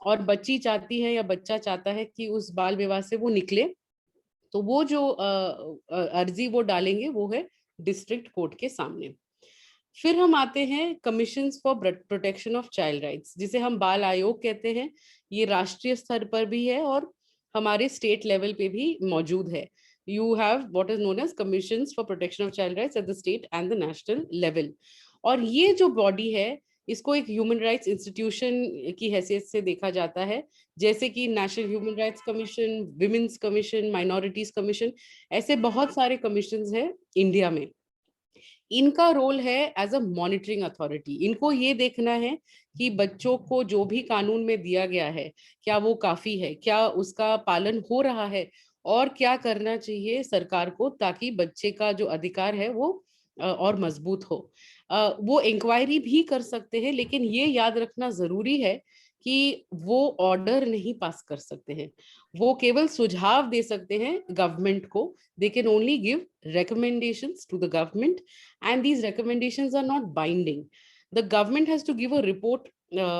और बच्ची चाहती है या बच्चा चाहता है कि उस बाल विवाह से वो निकले, तो वो जो अर्जी वो डालेंगे वो है डिस्ट्रिक्ट कोर्ट के सामने। फिर हम आते हैं commissions for protection of child rights, जिसे हम बाल आयोग कहते हैं। ये राष्ट्रीय स्तर पर भी है और हमारे स्टेट लेवल पे भी मौजूद है। You have what is known as commissions for protection of child rights at the state and the national level। और ये जो बॉडी है इसको एक ह्यूमन राइट्स इंस्टीट्यूशन की हैसियत से देखा जाता है, जैसे कि national human rights commission, women's commission, minorities commission, ऐसे बहुत सारे कमीशंस हैं इंडिया में। इनका रोल है एज अ मॉनिटरिंग अथॉरिटी। इनको ये देखना है कि बच्चों को जो भी कानून में दिया गया है क्या वो काफी है, क्या उसका पालन हो रहा है, और क्या करना चाहिए सरकार को ताकि बच्चे का जो अधिकार है वो और मजबूत हो। वो इंक्वायरी भी कर सकते हैं, लेकिन ये याद रखना जरूरी है कि वो ऑर्डर नहीं पास कर सकते हैं, वो केवल सुझाव दे सकते हैं गवर्नमेंट को. They can only give recommendations to the government, and these recommendations are not binding. The government has to give a report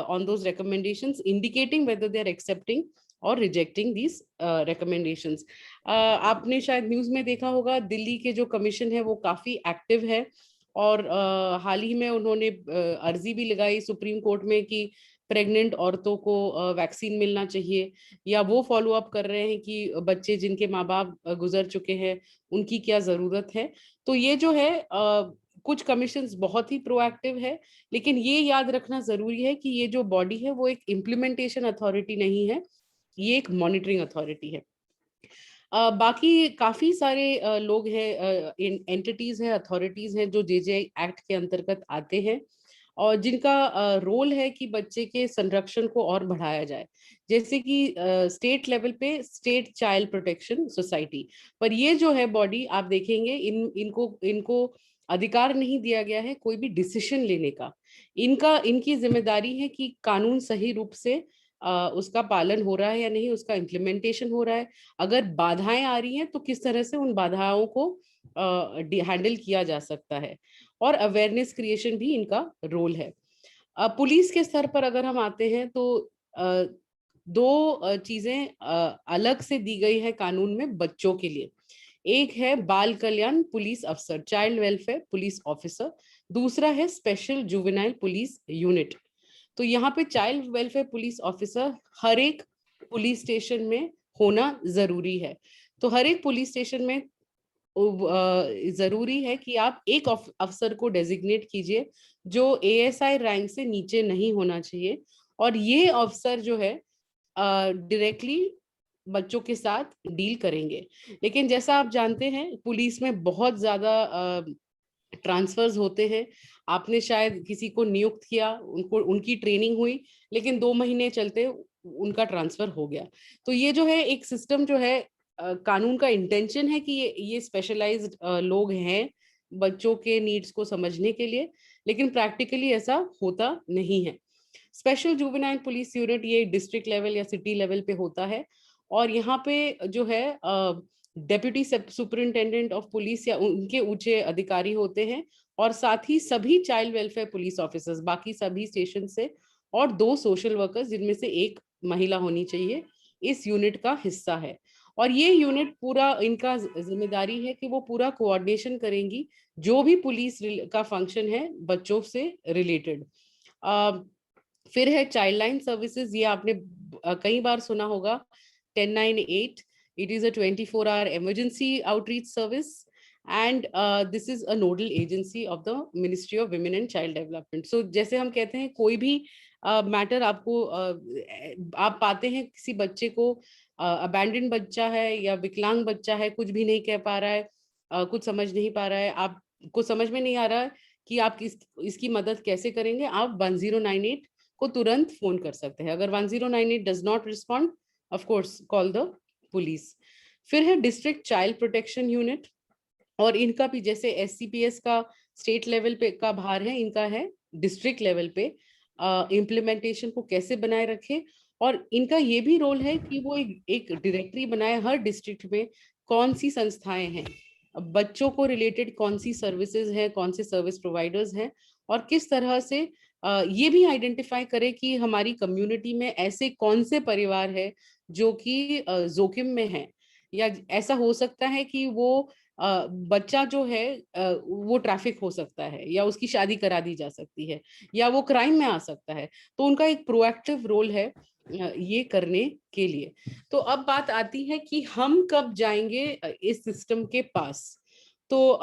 on those recommendations, indicating whether they are accepting और रिजेक्टिंग दीज recommendations. आपने शायद news में देखा होगा, दिल्ली के जो commission है वो काफी एक्टिव है, और हाल ही में उन्होंने अर्जी भी लगाई सुप्रीम कोर्ट में कि प्रेग्नेंट औरतों को वैक्सीन मिलना चाहिए, या वो फॉलो अप कर रहे हैं कि बच्चे जिनके माँ बाप गुजर चुके हैं उनकी क्या जरूरत है. तो ये जो है कुछ कमीशंस बहुत ही प्रोएक्टिव है, लेकिन ये याद रखना जरूरी है कि ये जो बॉडी है वो एक इम्प्लीमेंटेशन अथॉरिटी नहीं है, ये एक मॉनिटरिंग अथॉरिटी है. बाकी काफी सारे लोग हैं, एंटिटीज हैं, अथॉरिटीज हैं जो जेजे एक्ट के अंतर्गत आते हैं, और जिनका रोल है कि बच्चे के संरक्षण को और बढ़ाया जाए. जैसे कि स्टेट लेवल पे स्टेट चाइल्ड प्रोटेक्शन सोसाइटी, पर ये जो है बॉडी आप देखेंगे इनको अधिकार नहीं दिया गया है कोई भी डिसीजन लेने का. इनकी जिम्मेदारी है कि कानून सही रूप से उसका पालन हो रहा है या नहीं, उसका इम्प्लीमेंटेशन हो रहा है, अगर बाधाएं आ रही हैं तो किस तरह से उन बाधाओं को हैंडल किया जा सकता है, और अवेयरनेस क्रिएशन भी इनका रोल है. पुलिस के स्तर पर अगर हम आते हैं तो दो चीजें अलग से दी गई है कानून में बच्चों के लिए. एक है बाल कल्याण पुलिस अफसर, चाइल्ड वेलफेयर पुलिस ऑफिसर. दूसरा है स्पेशल जुवेनाइल पुलिस यूनिट. तो यहाँ पे चाइल्ड वेलफेयर पुलिस ऑफिसर हर एक पुलिस स्टेशन में होना जरूरी है. तो हर एक पुलिस स्टेशन में जरूरी है कि आप एक अफसर को डेजिग्नेट कीजिए जो एएसआई रैंक से नीचे नहीं होना चाहिए, और ये अफसर जो है डायरेक्टली बच्चों के साथ डील करेंगे. लेकिन जैसा आप जानते हैं पुलिस में बहुत ज्यादा ट्रांसफर्स होते हैं. आपने शायद किसी को नियुक्त किया, उनकी ट्रेनिंग हुई, लेकिन 2 महीने चलते उनका ट्रांसफर हो गया. तो ये जो है एक सिस्टम जो है, कानून का इंटेंशन है कि ये स्पेशलाइज्ड लोग हैं बच्चों के नीड्स को समझने के लिए, लेकिन प्रैक्टिकली ऐसा होता नहीं है. स्पेशल जुवेनाइल पुलिस यूनिट ये डिस्ट्रिक्ट लेवल या सिटी लेवल पे होता है, और यहाँ पे जो है डेप्यूटी सुपरिंटेंडेंट ऑफ पुलिस या उनके ऊंचे अधिकारी होते हैं, और साथ ही सभी चाइल्ड वेलफेयर पुलिस ऑफिसर्स बाकी सभी स्टेशन से, और 2 सोशल वर्कर्स जिनमें से एक महिला होनी चाहिए, इस यूनिट का हिस्सा है. और ये यूनिट पूरा इनका जिम्मेदारी है कि वो पूरा कोऑर्डिनेशन करेंगी जो भी पुलिस का फंक्शन है बच्चों से रिलेटेड. फिर है चाइल्ड लाइन सर्विसेज. ये आपने कई बार सुना होगा 1098. It is a 24-hour emergency outreach service, and this is a nodal agency of the Ministry of Women and Child Development. So जैसे हम कहते हैं कोई भी मैटर आपको आप पाते हैं किसी बच्चे को, अबैंडन बच्चा है या विकलांग बच्चा है, कुछ भी नहीं कह पा रहा है, कुछ समझ नहीं पा रहा है, आपको समझ में नहीं आ रहा है कि आप इसकी मदद कैसे करेंगे, आप 1098 को तुरंत फोन कर सकते हैं. अगर 1098 does not respond, of course call the police. फिर है डिस्ट्रिक्ट चाइल्ड प्रोटेक्शन यूनिट, और इनका भी जैसे एससीपीएस का स्टेट लेवल पे का भार है, इनका है डिस्ट्रिक्ट लेवल पे इम्प्लीमेंटेशन को कैसे बनाए रखे. और इनका ये भी रोल है कि वो एक डायरेक्टरी बनाए हर डिस्ट्रिक्ट में कौन सी संस्थाएं हैं, बच्चों को रिलेटेड कौन सी सर्विसेज हैं, कौन से सर्विस प्रोवाइडर्स हैं, और किस तरह से ये भी आइडेंटिफाई करे कि हमारी कम्युनिटी में ऐसे कौन से परिवार है जो कि जोखिम में है, या ऐसा हो सकता है कि वो बच्चा जो है वो ट्रैफिक हो सकता है, या उसकी शादी करा दी जा सकती है, या वो क्राइम में आ सकता है. तो उनका एक प्रोएक्टिव रोल है ये करने के लिए. तो अब बात आती है कि हम कब जाएंगे इस सिस्टम के पास. तो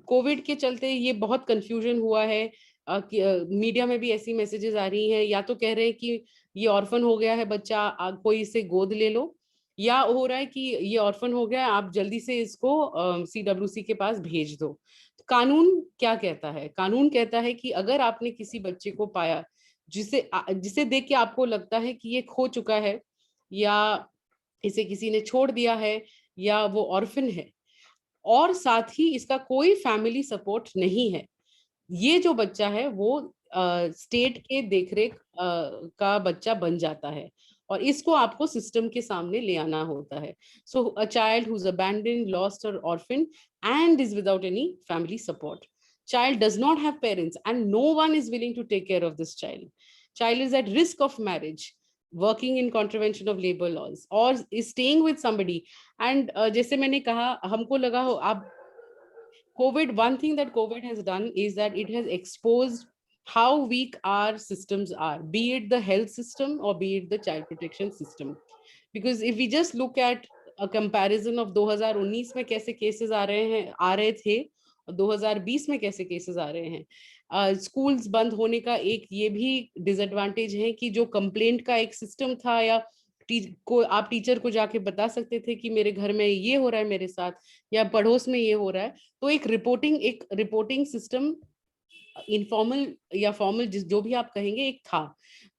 कोविड के चलते ये बहुत कंफ्यूजन हुआ है. मीडिया में भी ऐसी मैसेजेस आ रही हैं, या तो कह रहे हैं कि ये ऑर्फन हो गया है बच्चा, कोई इसे गोद ले लो, या हो रहा है कि ये ऑर्फन हो गया है, आप जल्दी से इसको सीडब्ल्यूसी के पास भेज दो. तो कानून क्या कहता है? कानून कहता है कि अगर आपने किसी बच्चे को पाया जिसे देख के आपको लगता है कि ये खो चुका है, या इसे किसी ने छोड़ दिया है, या वो ऑर्फन है, और साथ ही इसका कोई फैमिली सपोर्ट नहीं है, ये जो बच्चा है वो स्टेट के देखरेख का बच्चा बन जाता है, और इसको आपको सिस्टम के सामने ले आना होता है. So a child who is abandoned, lost और orphan and is without any family support. Child does not have parents and no one is willing to take care of this child. Child is at risk of marriage, working in contravention of labor laws, or is staying with somebody. And जैसे मैंने कहा, हमको लगा हो आप COVID, one thing that COVID has done is that it has exposed how weak our systems are, be it the health system or be it the child protection system. Because if we just look at a comparison of 2019 में कैसे cases आ रहे थे और 2020 में कैसे cases आ रहे हैं, schools बंद होने का एक ये भी disadvantage है कि जो complaint का एक system था, या आप टीचर को जाके बता सकते थे कि मेरे घर में ये हो रहा है मेरे साथ, या पड़ोस में ये हो रहा है, तो एक रिपोर्टिंग सिस्टम इनफॉर्मल या फॉर्मल जो भी आप कहेंगे एक था,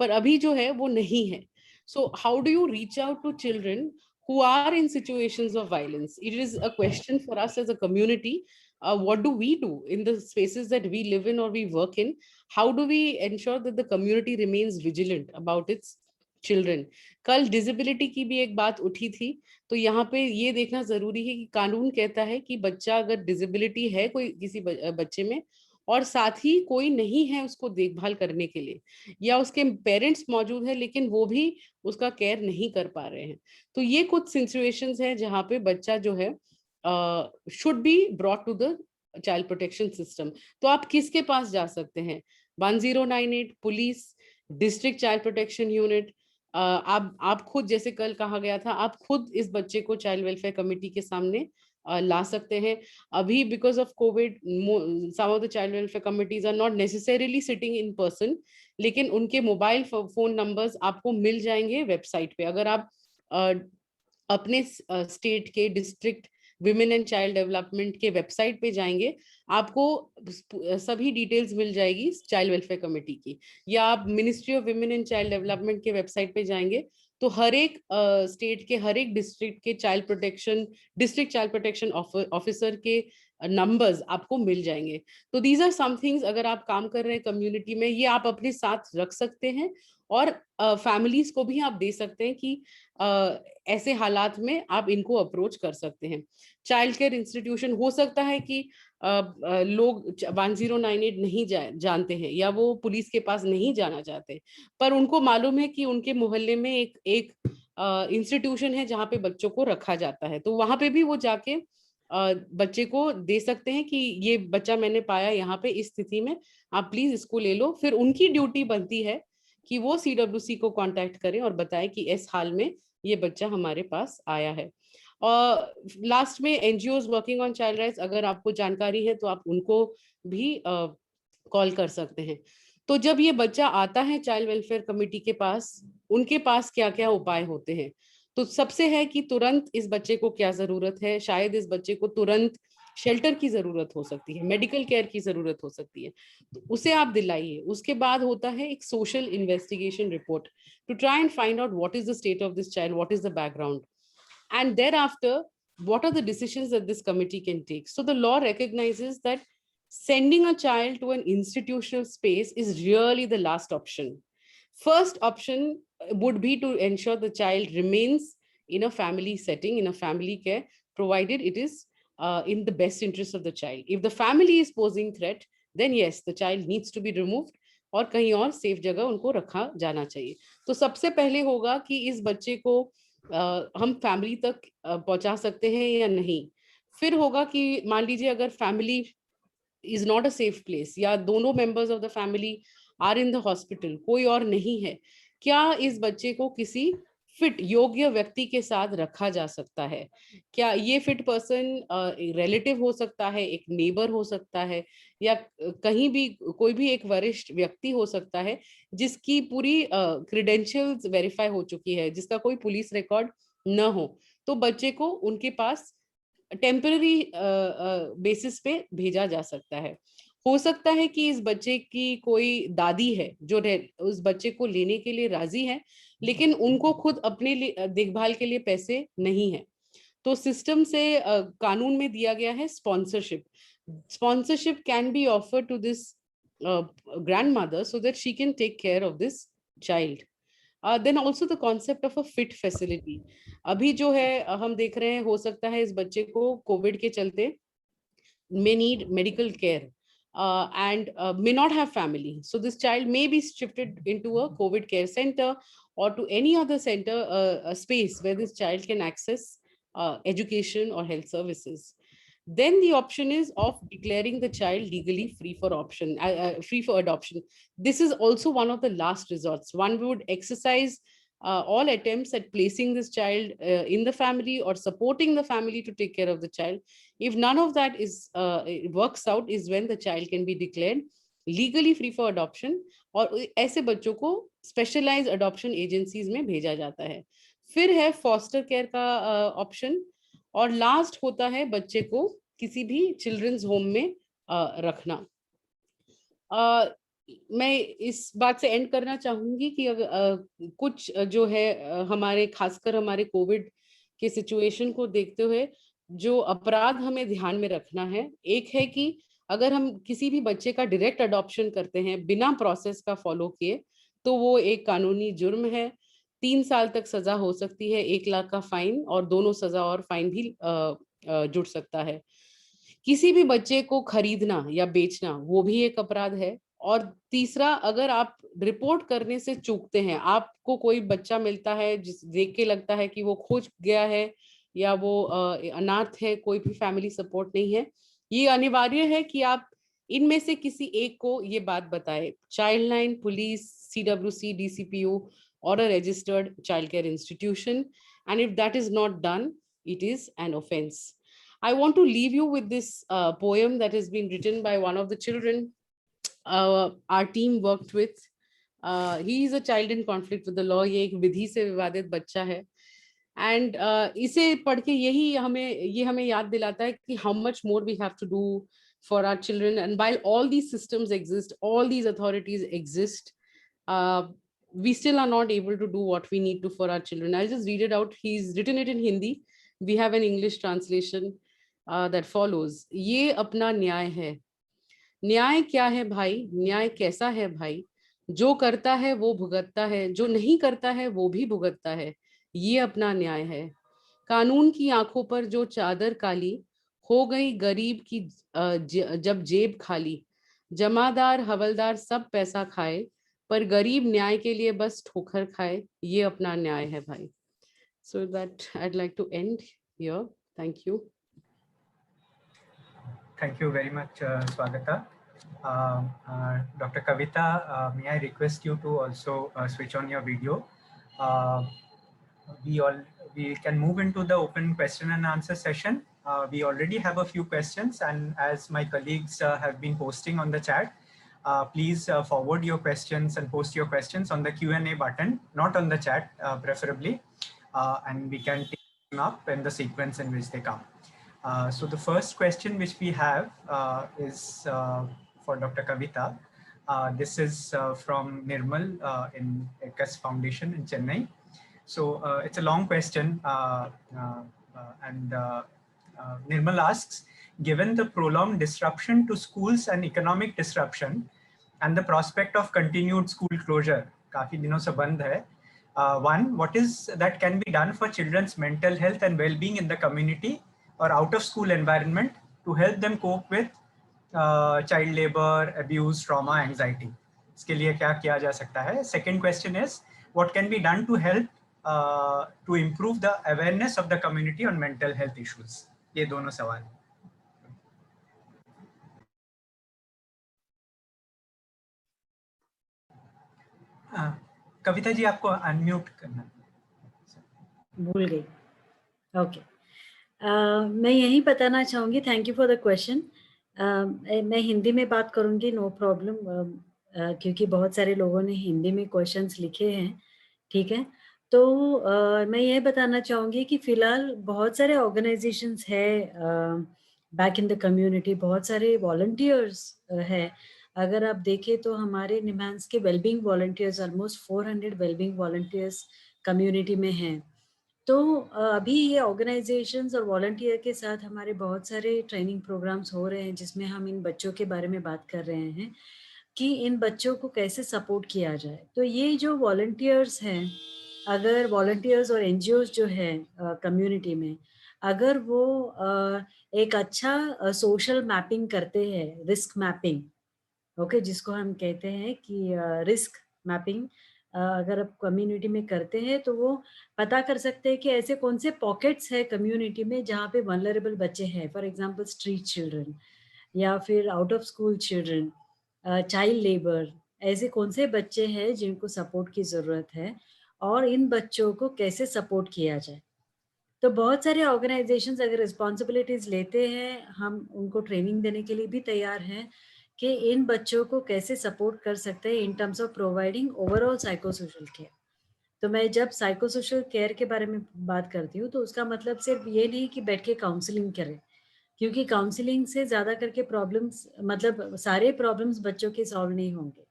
पर अभी जो है वो नहीं है. So how do you reach out to children who are in situations of violence? It is a question for us as a community. What do we do in the spaces that we live in or we work in? How do we ensure that the community remains vigilant about its children? कल disability की भी एक बात उठी थी, तो यहाँ पे ये देखना जरूरी है कि कानून कहता है कि बच्चा अगर डिसेबिलिटी है कोई किसी बच्चे में, और साथ ही कोई नहीं है उसको देखभाल करने के लिए, या उसके पेरेंट्स मौजूद है लेकिन वो भी उसका केयर नहीं कर पा रहे हैं, तो ये कुछ सिचुएशंस हैं जहाँ पे बच्चा जो है should be brought to the child protection system. तो आप किसके पास जा सकते हैं? 1098, police, district child protection unit. आप खुद, जैसे कल कहा गया था, आप खुद इस बच्चे को चाइल्ड वेलफेयर कमेटी के सामने ला सकते हैं. अभी because of COVID some of the child welfare committees are not necessarily sitting in person, लेकिन उनके मोबाइल फोन नंबर्स आपको मिल जाएंगे वेबसाइट पे. अगर आप अपने स्टेट के district women and child development के वेबसाइट पे जाएंगे, आपको सभी डिटेल्स मिल जाएगी चाइल्ड वेलफेयर कमेटी की, या आप ministry of women and child development के वेबसाइट पे जाएंगे तो हर एक स्टेट के हर एक डिस्ट्रिक्ट के डिस्ट्रिक्ट चाइल्ड प्रोटेक्शन ऑफिसर के नंबर्स आपको मिल जाएंगे. तो दीज आर सम थिंग्स, अगर आप काम कर रहे हैं कम्युनिटी में, ये आप अपने साथ रख सकते हैं, और फैमिलीज को भी आप दे सकते हैं कि ऐसे हालात में आप इनको अप्रोच कर सकते हैं. चाइल्ड केयर इंस्टीट्यूशन, हो सकता है कि लोग 1098 नहीं जानते हैं, या वो पुलिस के पास नहीं जाना चाहते, पर उनको मालूम है कि उनके मोहल्ले में एक इंस्टीट्यूशन है जहाँ पे बच्चों को रखा जाता है, तो वहां पे भी वो जाके बच्चे को दे सकते हैं कि ये बच्चा मैंने पाया यहाँ पे इस स्थिति में, आप प्लीज इसको ले लो. फिर उनकी ड्यूटी बनती है कि वो CWC को कांटेक्ट करें और बताएं कि इस हाल में ये बच्चा हमारे पास आया है. और लास्ट में NGOs working on child rights, अगर आपको जानकारी है तो आप उनको भी कॉल कर सकते हैं. तो जब ये बच्चा आता है चाइल्ड वेलफेयर कमेटी के पास, उनके पास क्या क्या उपाय होते हैं? तो सबसे है कि तुरंत इस बच्चे को क्या जरूरत है. शायद इस बच्चे को तुरंत शेल्टर की जरूरत हो सकती है, मेडिकल केयर की जरूरत हो सकती है, तो उसे आप दिलाइए. उसके बाद होता है एक social investigation report to try and find out what is the state of this child, what is the background, and thereafter what are the decisions that this committee can take. So the law recognizes that sending a child to an institutional space is really the last option. First option would be to ensure the child remains in a family setting, in a family care, provided it is in the best interest of the child. If the family is posing threat, then yes, the child needs to be removed और कहीं और safe जगह उनको रखा जाना चाहिए. तो सबसे पहले होगा कि इस बच्चे को हम फैमिली तक पहुंचा सकते हैं या नहीं. फिर होगा कि मान लीजिए अगर family is not a safe place, या दोनों members of the family are in the hospital, कोई और नहीं है, क्या इस बच्चे को किसी फिट योग्य व्यक्ति के साथ रखा जा सकता है? क्या ये फिट पर्सन रिलेटिव हो सकता है, एक नेबर हो सकता है, या कहीं भी कोई भी एक वरिष्ठ व्यक्ति हो सकता है जिसकी पूरी क्रेडेंशियल्स वेरीफाई हो चुकी है, जिसका कोई पुलिस रिकॉर्ड न हो, तो बच्चे को उनके पास टेम्पररी बेसिस पे भेजा जा सकता है. हो सकता है कि इस बच्चे की कोई दादी है जो उस बच्चे को लेने के लिए राजी है, लेकिन उनको खुद अपने लिए देखभाल के लिए पैसे नहीं है. तो सिस्टम से कानून में दिया गया है sponsorship. Sponsorship can be offered to this grandmother so that she can take care of this child. Then also the concept of a fit facility. अभी जो है हम देख रहे हैं, हो सकता है इस बच्चे को कोविड के चलते may need medical care and may not have family. So this child may be shifted into a COVID care center or to any other center, a space where this child can access education or health services. Then the option is of declaring the child legally free for adoption. This is also one of the last resorts. One would exercise all attempts at placing this child in the family or supporting the family to take care of the child. If none of that works out, is when the child can be declared legally free for adoption, और ऐसे बच्चों को specialized adoption agencies में भेजा जाता है. फिर है foster care का option, और last होता है बच्चे को किसी भी children's home में रखना. मैं इस बात से एंड करना चाहूंगी कि कुछ जो है हमारे, खासकर हमारे कोविड के सिचुएशन को देखते हुए जो अपराध हमें ध्यान में रखना है. एक है कि अगर हम किसी भी बच्चे का डायरेक्ट अडॉप्शन करते हैं बिना प्रोसेस का फॉलो किए, तो वो एक कानूनी जुर्म है. 3 साल तक सजा हो सकती है, 1 लाख का फाइन, और दोनों सजा और फाइन भी जुड़ सकता है. किसी भी बच्चे को खरीदना या बेचना वो भी एक अपराध है. और तीसरा, अगर आप रिपोर्ट करने से चूकते हैं, आपको कोई बच्चा मिलता है जिस देख के लगता है कि वो खोज गया है या वो अनाथ है, कोई भी फैमिली सपोर्ट नहीं है, ये अनिवार्य है कि आप इनमें से किसी एक को ये बात बताए. Child line, police, CWC, DCPO or a registered child care institution. And if that is not done, it is an offense. I want to leave you with this poem that has been written by one of the children our team worked with. He is a child in conflict with the law. ये एक विधि से विवादित बच्चा है. And इसे पढ़ के ये हमें याद दिलाता है कि how much more we have to do for our children. And while all these systems exist, all these authorities exist, we still are not able to do what we need to for our children. I'll just read it out. He's written it in Hindi. We have an English translation that follows. ये अपना न्याय है. न्याय क्या है भाई, न्याय कैसा है भाई, जो करता है वो भुगतता है, जो नहीं करता है वो भी भुगतता है, ये अपना न्याय है. कानून की आंखों पर जो चादर काली, हो गई गरीब की जब जेब खाली, जमादार हवलदार सब पैसा खाए, पर गरीब न्याय के लिए बस ठोकर खाए, ये अपना न्याय है भाई. So that I'd like to end here. Thank you. Thank you very much, Swagata. Dr. Kavita, may I request you to also switch on your video? We can move into the open question and answer session. We already have a few questions, and as my colleagues have been posting on the chat, please forward your questions and post your questions on the Q&A button, not on the chat preferably, and we can take them up in the sequence in which they come. So the first question which we have is for Dr. Kavita. This is from Nirmal in ECAS Foundation in Chennai. So it's a long question, and Nirmal asks, given the prolonged disruption to schools and economic disruption and the prospect of continued school closure, काफी दिनों से बंद है, one, what is that can be done for children's mental health and well-being in the community or out of school environment to help them cope with child labor, abuse, trauma, anxiety? इसके लिए क्या किया जा सकता है? Second question is, what can be done to help to improve the awareness of the community on mental health issues? ये दोनों सवाल. कविता जी, आपको अनम्यूट करना. भूल गई. ओके. मैं यही बताना चाहूँगी, thank you for the question. मैं हिंदी में बात करूँगी, नो प्रॉब्लम, क्योंकि बहुत सारे लोगों ने हिंदी में क्वेश्चंस लिखे हैं. ठीक है, तो मैं ये बताना चाहूँगी कि फ़िलहाल बहुत सारे ऑर्गेनाइजेशंस है बैक इन द कम्युनिटी, बहुत सारे वॉलंटियर्स है. अगर आप देखें तो हमारे निम्हांस के wellbeing volunteers almost 400 wellbeing volunteers community में हैं. तो अभी ये ऑर्गेनाइजेशंस और वॉलंटियर के साथ हमारे बहुत सारे ट्रेनिंग प्रोग्राम्स हो रहे हैं जिसमें हम इन बच्चों के बारे में बात कर रहे हैं. कि इन बच्चों को कैसे सपोर्ट किया जाए। तो ये जो वॉलंटियर्स हैं, अगर वॉलंटियर्स और एनजीओज जो है कम्युनिटी में, अगर वो एक अच्छा सोशल मैपिंग करते हैं, रिस्क मैपिंग, ओके, जिसको हम कहते हैं कि रिस्क मैपिंग अगर आप कम्युनिटी में करते हैं तो वो पता कर सकते हैं कि ऐसे कौन से पॉकेट्स है कम्युनिटी में जहाँ पे वनरेबल बच्चे हैं, फॉर एग्जांपल स्ट्रीट चिल्ड्रन या फिर out of school children, child labour, ऐसे कौन से बच्चे हैं जिनको सपोर्ट की ज़रूरत है और इन बच्चों को कैसे सपोर्ट किया जाए। तो बहुत सारे ऑर्गेनाइजेशंस अगर रिस्पॉन्सिबिलिटीज लेते हैं, हम उनको ट्रेनिंग देने के लिए भी तैयार हैं कि इन बच्चों को कैसे सपोर्ट कर सकते हैं in terms of providing overall psychosocial care. तो मैं जब साइकोसोशल केयर के बारे में बात करती हूँ तो उसका मतलब सिर्फ ये नहीं कि बैठ के काउंसलिंग करें, क्योंकि काउंसलिंग से ज़्यादा करके प्रॉब्लम्स, मतलब सारे प्रॉब्लम्स बच्चों के सॉल्व नहीं होंगे।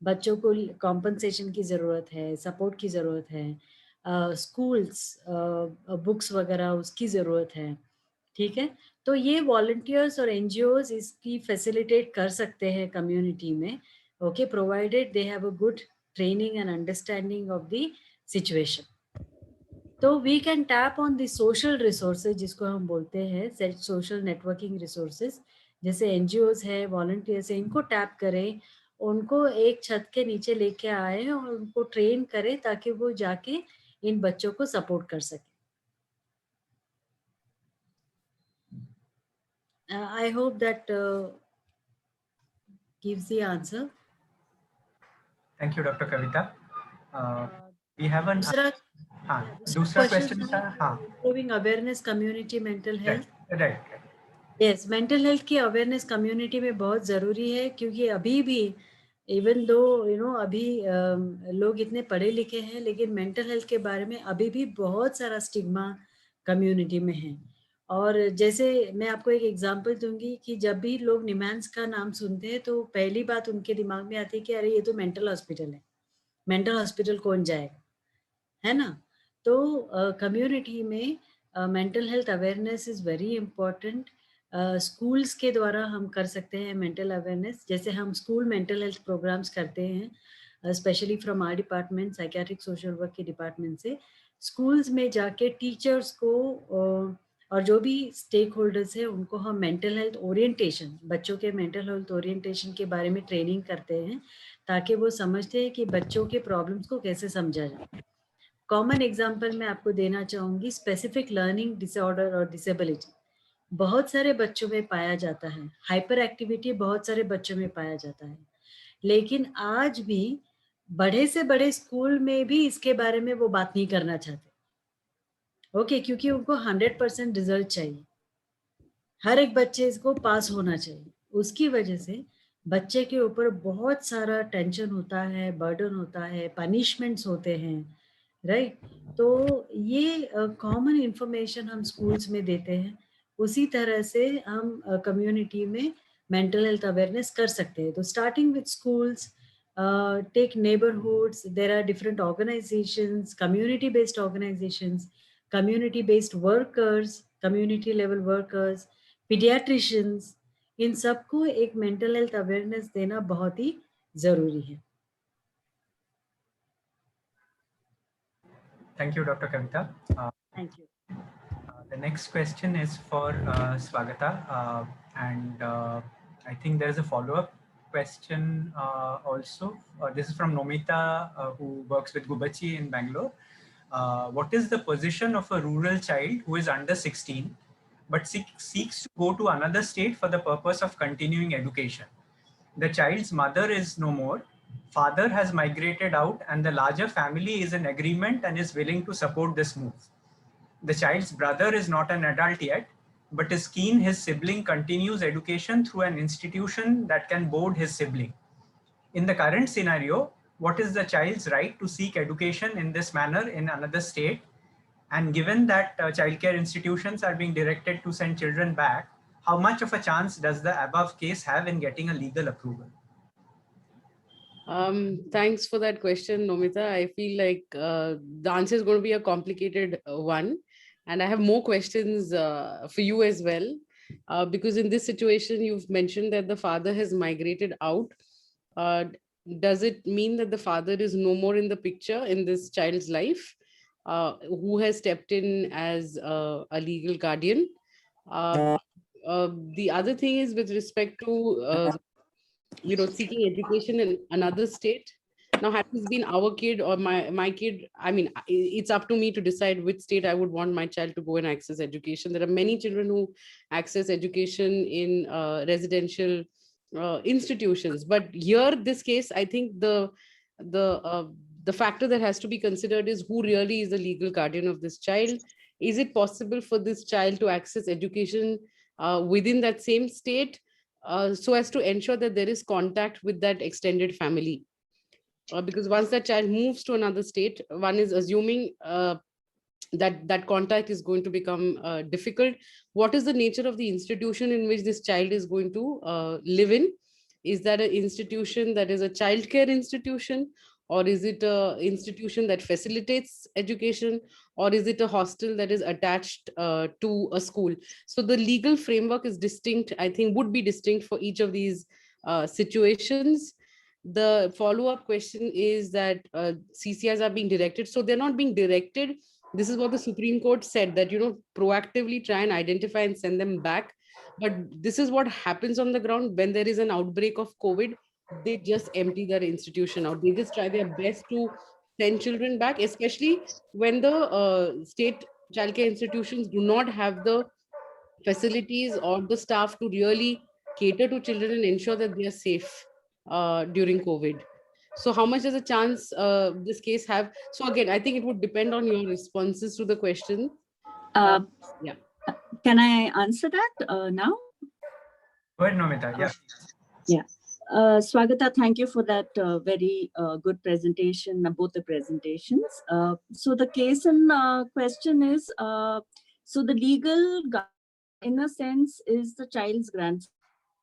बच्चों को कॉम्पनसेशन की ज़रूरत है, सपोर्ट की ज़रूरत है, स्कूल्स बुक्स वगैरह उसकी ज़रूरत है, ठीक है। तो ये वॉलंटियर्स और एनजीओज इसकी फैसिलिटेट कर सकते हैं कम्युनिटी में, okay, provided they have a good training and understanding of the situation. तो we can tap on the social resources, जिसको हम बोलते हैं सोशल नेटवर्किंग रिसोर्सेज, जैसे एनजीओज है, वॉलंटियर्स है, इनको टैप करें, उनको एक छत के नीचे लेके आए और उनको ट्रेन करें ताकि वो जाके इन बच्चों को सपोर्ट कर सके। I hope that gives the answer. Thank you, Dr. Kavita. We have an दूसरा दूसरा क्वेश्चन क्वेश्चन था, हाँ, improving awareness community mental health. Right. Yes, mental health की अवेयरनेस कम्युनिटी में बहुत ज़रूरी है, क्योंकि अभी भी इवन दो अभी लोग इतने पढ़े लिखे हैं, लेकिन मेंटल हेल्थ के बारे में अभी भी बहुत सारा स्टिग्मा कम्युनिटी में है। और जैसे मैं आपको एक एग्जांपल दूंगी कि जब भी लोग निमैंस का नाम सुनते हैं तो पहली बात उनके दिमाग में आती है कि अरे ये तो मेंटल हॉस्पिटल है, मेंटल हॉस्पिटल कौन जाएगा, है ना। तो कम्युनिटी में mental health awareness is very important. Schools के द्वारा हम कर सकते हैं मेंटल अवेयरनेस, जैसे हम स्कूल मेंटल हेल्थ प्रोग्राम्स करते हैं, specially from our department, psychiatric social work के डिपार्टमेंट से। स्कूल्स में जाके टीचर्स को और जो भी स्टेक होल्डर्स हैं उनको हम मेंटल हेल्थ ओरिएंटेशन, बच्चों के मेंटल हेल्थ ओरिएंटेशन के बारे में ट्रेनिंग करते हैं, ताकि वो समझते हैं कि बच्चों के प्रॉब्लम्स को कैसे समझा जाए। कॉमन एग्जाम्पल मैं आपको देना चाहूँगी, स्पेसिफिक लर्निंग डिसऑर्डर और डिसेबिलिटी बहुत सारे बच्चों में पाया जाता है, हाइपर एक्टिविटी बहुत सारे बच्चों में पाया जाता है, लेकिन आज भी बड़े से बड़े स्कूल में भी इसके बारे में वो बात नहीं करना चाहते, ओके, क्योंकि उनको 100% रिजल्ट चाहिए, हर एक बच्चे को पास होना चाहिए। उसकी वजह से बच्चे के ऊपर बहुत सारा टेंशन होता है, बर्डन होता है, पनिशमेंट्स होते हैं, राइट। तो ये कॉमन इंफॉर्मेशन हम स्कूल्स में देते हैं, उसी तरह से हम कम्युनिटी में मेंटल हेल्थ अवेयरनेस कर सकते हैं। तो starting with schools, take neighbourhoods, there are different organisations, community based organisations, community based workers, community level workers, paediatricians, इन सबको एक मेंटल हेल्थ अवेयरनेस देना बहुत ही जरूरी है। Thank you, Dr. Kavita. Thank you. The next question is for Swagata, and I think there is a follow-up question also. This is from Nomita, who works with Gubachi in Bangalore. What is the position of a rural child who is under 16 but seeks to go to another state for the purpose of continuing education? The child's mother is no more, father has migrated out, and the larger family is in agreement and is willing to support this move. The child's brother is not an adult yet, but is keen his sibling continues education through an institution that can board his sibling. In the current scenario, what is the child's right to seek education in this manner in another state? And given that childcare institutions are being directed to send children back, how much of a chance does the above case have in getting a legal approval? Thanks for that question, Nomita. I feel like the answer is going to be a complicated one. And I have more questions for you as well. Because in this situation, you've mentioned that the father has migrated out. uh, does it mean that the father is no more in the picture in this child's life, who has stepped in as a legal guardian? Uh, the other thing is with respect to seeking education in another state. Now, had this been our kid or my kid, I mean, it's up to me to decide which state I would want my child to go and access education. There are many children who access education in residential institutions, but here, this case, I think the uh, the factor that has to be considered is who really is the legal guardian of this child. Is it possible for this child to access education within that same state, so as to ensure that there is contact with that extended family? Because once that child moves to another state, one is assuming that contact is going to become difficult. What is the nature of the institution in which this child is going to live in? Is that an institution that is a childcare institution, or is it a institution that facilitates education, or is it a hostel that is attached to a school? So the legal framework is distinct, I think would be distinct for each of these situations. The follow-up question is that CCIs are being directed. So they're not being directed. This is what the Supreme Court said, that, proactively try and identify and send them back. But this is what happens on the ground when there is an outbreak of COVID. They just empty their institution out. They just try their best to send children back, especially when the state childcare institutions do not have the facilities or the staff to really cater to children and ensure that they are safe during COVID. So how much does a chance this case have? So again, I think it would depend on your responses to the question. Yeah. Can I answer that now? Go ahead, Nomita. Yeah. Yeah. Swagata, thank you for that very good presentation, both the presentations. So the case in question is, so the legal guardian, in a sense, is the child's grandfather,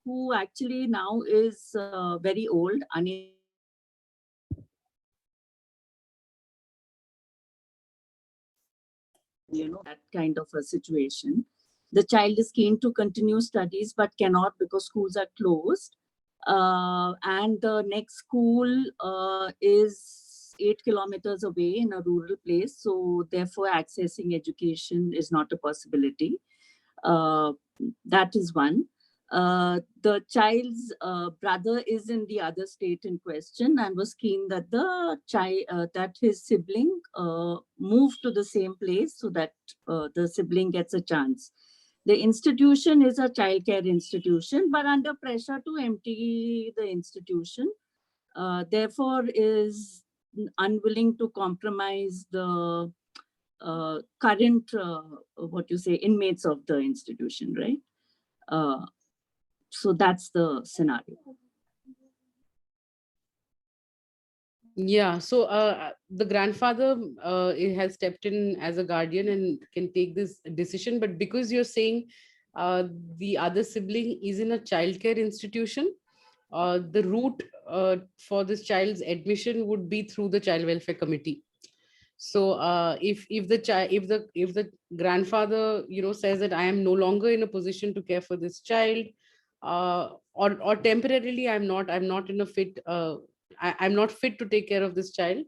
who actually now is very old, unable that kind of a situation. The child is keen to continue studies but cannot because schools are closed. And the next school is 8 kilometers away in a rural place. So therefore, accessing education is not a possibility. That is one. The child's brother is in the other state in question and was keen that the child, that his sibling move to the same place so that the sibling gets a chance. The institution is a childcare institution, but under pressure to empty the institution, therefore is unwilling to compromise the current, inmates of the institution, right? So that's the scenario. Yeah, so the grandfather has stepped in as a guardian and can take this decision. But because you're saying the other sibling is in a childcare institution, the route for this child's admission would be through the child welfare committee. So if the grandfather says that I am no longer in a position to care for this child, or temporarily I'm not in a fit, I'm not fit to take care of this child,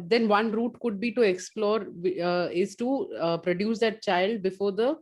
then one route could be to explore is to produce that child before the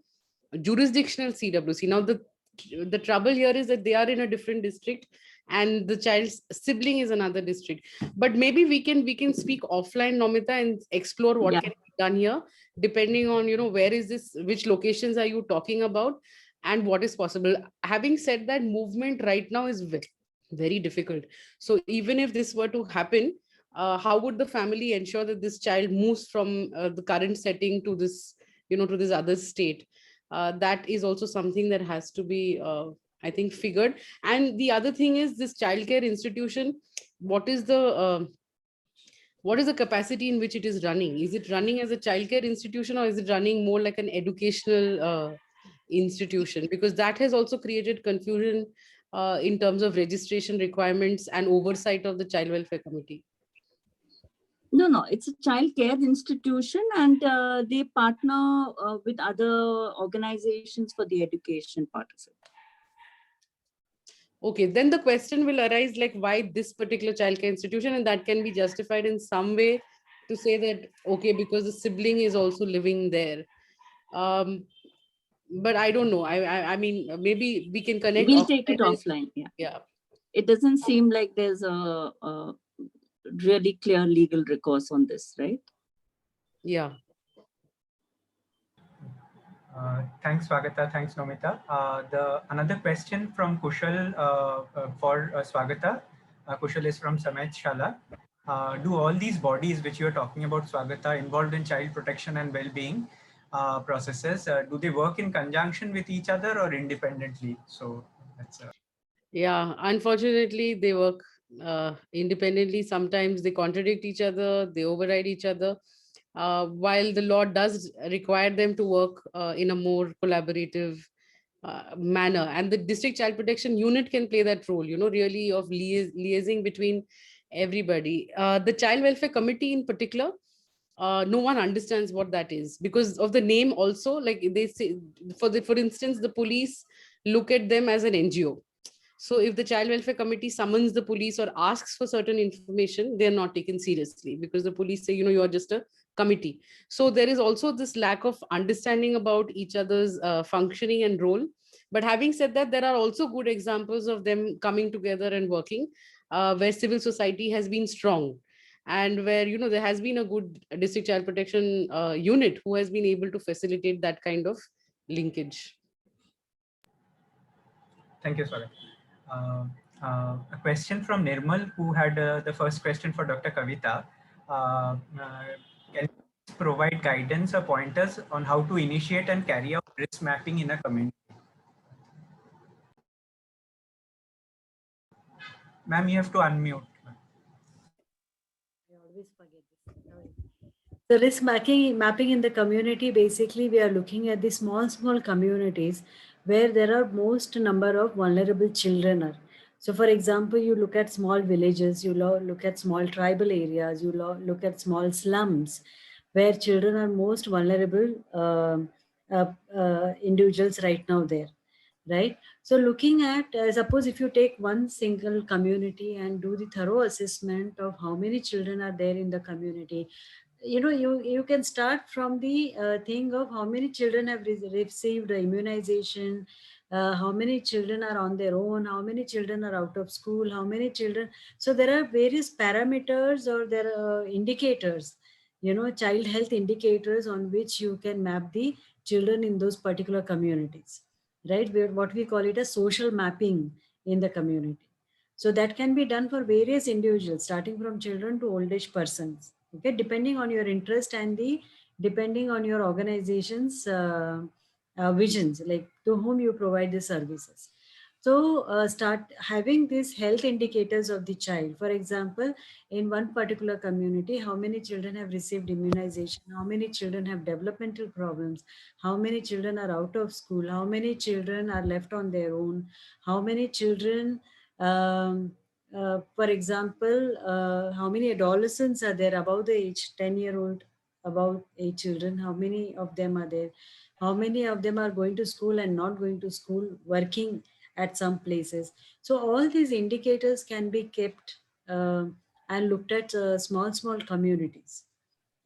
jurisdictional CWC. Now the trouble here is that they are in a different district and the child's sibling is another district. But maybe we can speak offline, Nomita, and explore what can be done here, depending on where is this, which locations are you talking about, and what is possible. Having said that, movement right now is very, very difficult. So even if this were to happen, how would the family ensure that this child moves from the current setting to this to this other state? That is also something that has to be I think figured. And the other thing is this childcare institution, what is the capacity in which it is running? Is it running as a childcare institution, or is it running more like an educational institution? Because that has also created confusion in terms of registration requirements and oversight of the child welfare committee. No, it's a child care institution, and they partner with other organizations for the education part of it. okay, then the question will arise like why this particular childcare institution, and that can be justified in some way to say that, okay, because the sibling is also living there. But I don't know. I mean, maybe we can connect We'll take it offline. offline. Yeah. Yeah. It doesn't seem like there's a really clear legal recourse on this, right? Yeah. Thanks, Swagata. Thanks, Nomita. Another question from Kushal for Swagata. Kushal is from Samet Shala. Do all these bodies which you are talking about, Swagata, involved in child protection and well-being processes, do they work in conjunction with each other or independently? So that's Yeah, unfortunately, they work independently. Sometimes they contradict each other, they override each other. While the law does require them to work in a more collaborative manner, and the district child protection unit can play that role, you know, really of liaising between everybody. The child welfare committee in particular, no one understands what that is because of the name also. Like they say, for instance, the police look at them as an NGO. So if the child welfare committee summons the police or asks for certain information, they are not taken seriously because the police say, you know, you are just a committee. So there is also this lack of understanding about each other's functioning and role. But having said that, there are also good examples of them coming together and working, where civil society has been strong, and where, you know, there has been a good district child protection unit who has been able to facilitate that kind of linkage. Thank you, Swagata. A question from Nirmal, who had the first question for Dr. Kavita. Can you provide guidance or pointers on how to initiate and carry out risk mapping in a community? Ma'am, you have to unmute. I always forget this. So risk mapping in the community, basically we are looking at the small communities where there are most number of vulnerable children are. So for example, you look at small villages, you look at small tribal areas, you look at small slums where children are most vulnerable individuals right now there, right? So looking at, suppose if you take one single community and do the thorough assessment of how many children are there in the community, you know, you can start from the thing of how many children have received immunization, how many children are on their own, how many children are out of school, how many children. So there are various parameters or there are indicators, you know, child health indicators on which you can map the children in those particular communities, right? What we call it a social mapping in the community. So that can be done for various individuals, starting from children to old age persons, okay, depending on your interest and depending on your organization's visions, like to whom you provide the services. So start having these health indicators of the child. For example, in one particular community, how many children have received immunization, how many children have developmental problems, how many children are out of school, how many children are left on their own, how many children, for example, how many adolescents are there above the age 10-year-old, about 8 children, how many of them are there, how many of them are going to school and not going to school, working at some places. So all these indicators can be kept and looked at small communities.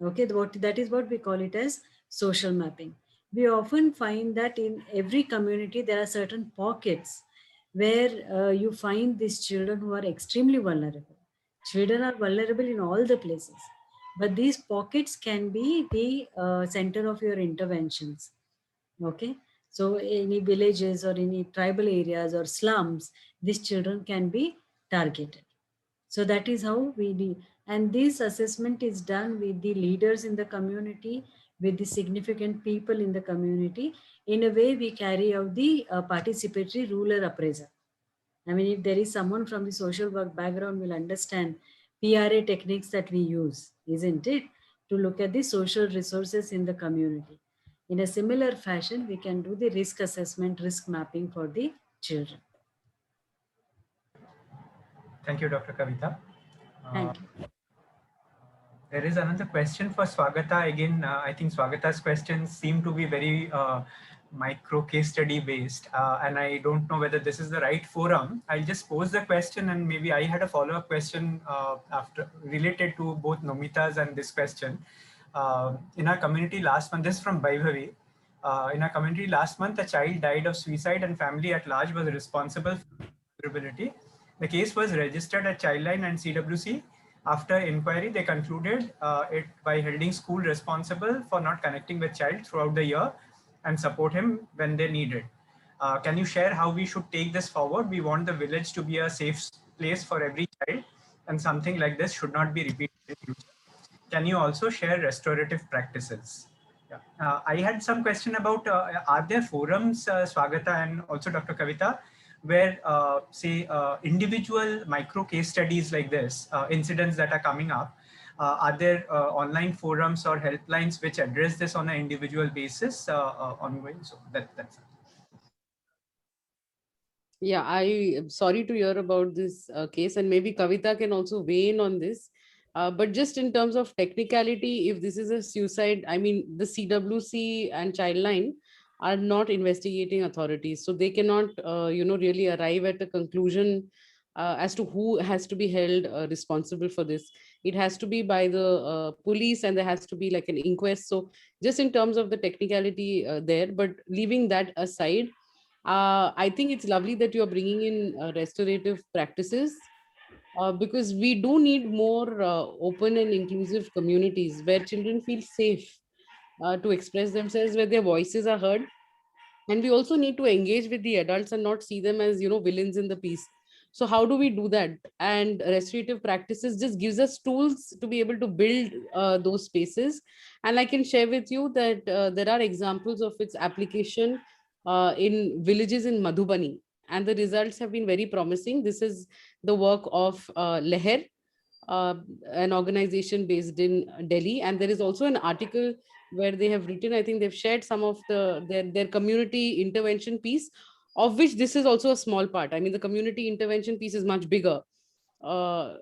Okay, that is what we call it as social mapping. We often find that in every community there are certain pockets where you find these children who are extremely vulnerable. Children are vulnerable in all the places, but these pockets can be the center of your interventions. Okay, so any villages or any tribal areas or slums, these children can be targeted. So that is how we do. And this assessment is done with the leaders in the community, with the significant people in the community. In a way, we carry out the participatory rural appraisal. I mean, if there is someone from the social work background will understand PRA techniques that we use, isn't it? To look at the social resources in the community. In a similar fashion, we can do the risk assessment, risk mapping for the children. Thank you, Dr. Kavita. Thank you. There is another question for Swagata. Again, I think Swagata's questions seem to be very micro case study based, and I don't know whether this is the right forum. I'll just pose the question, and maybe I had a follow-up question after related to both Nomita's and this question. In our community last month, this is from Vaibhavi. In our community last month, a child died of suicide and family at large was responsible for vulnerability. The case was registered at Childline and CWC. After inquiry, they concluded it by holding school responsible for not connecting with child throughout the year and support him when they need it. Can you share how we should take this forward? We want the village to be a safe place for every child, and something like this should not be repeated in future. Can you also share restorative practices? Yeah. I had some question about are there forums, Swagata and also Dr. Kavita, where say individual micro case studies like this, incidents that are coming up, are there online forums or helplines which address this on an individual basis ongoing? So that's it. Yeah, I am sorry to hear about this case, and maybe Kavita can also weigh in on this. But just in terms of technicality, if this is a suicide, I mean, the CWC and Childline are not investigating authorities, so they cannot, really arrive at a conclusion as to who has to be held responsible for this. It has to be by the police, and there has to be like an inquest. So, just in terms of the technicality there, but leaving that aside, I think it's lovely that you're bringing in restorative practices, because we do need more open and inclusive communities where children feel safe to express themselves, where their voices are heard. And we also need to engage with the adults and not see them as, villains in the piece. So how do we do that? And restorative practices just gives us tools to be able to build those spaces. And I can share with you that there are examples of its application in villages in Madhubani, and the results have been very promising. This is the work of Leher, uh, an organization based in Delhi, and there is also an article where they have written, I think they've shared some of their community intervention piece, of which this is also a small part. I mean, the community intervention piece is much bigger. uh,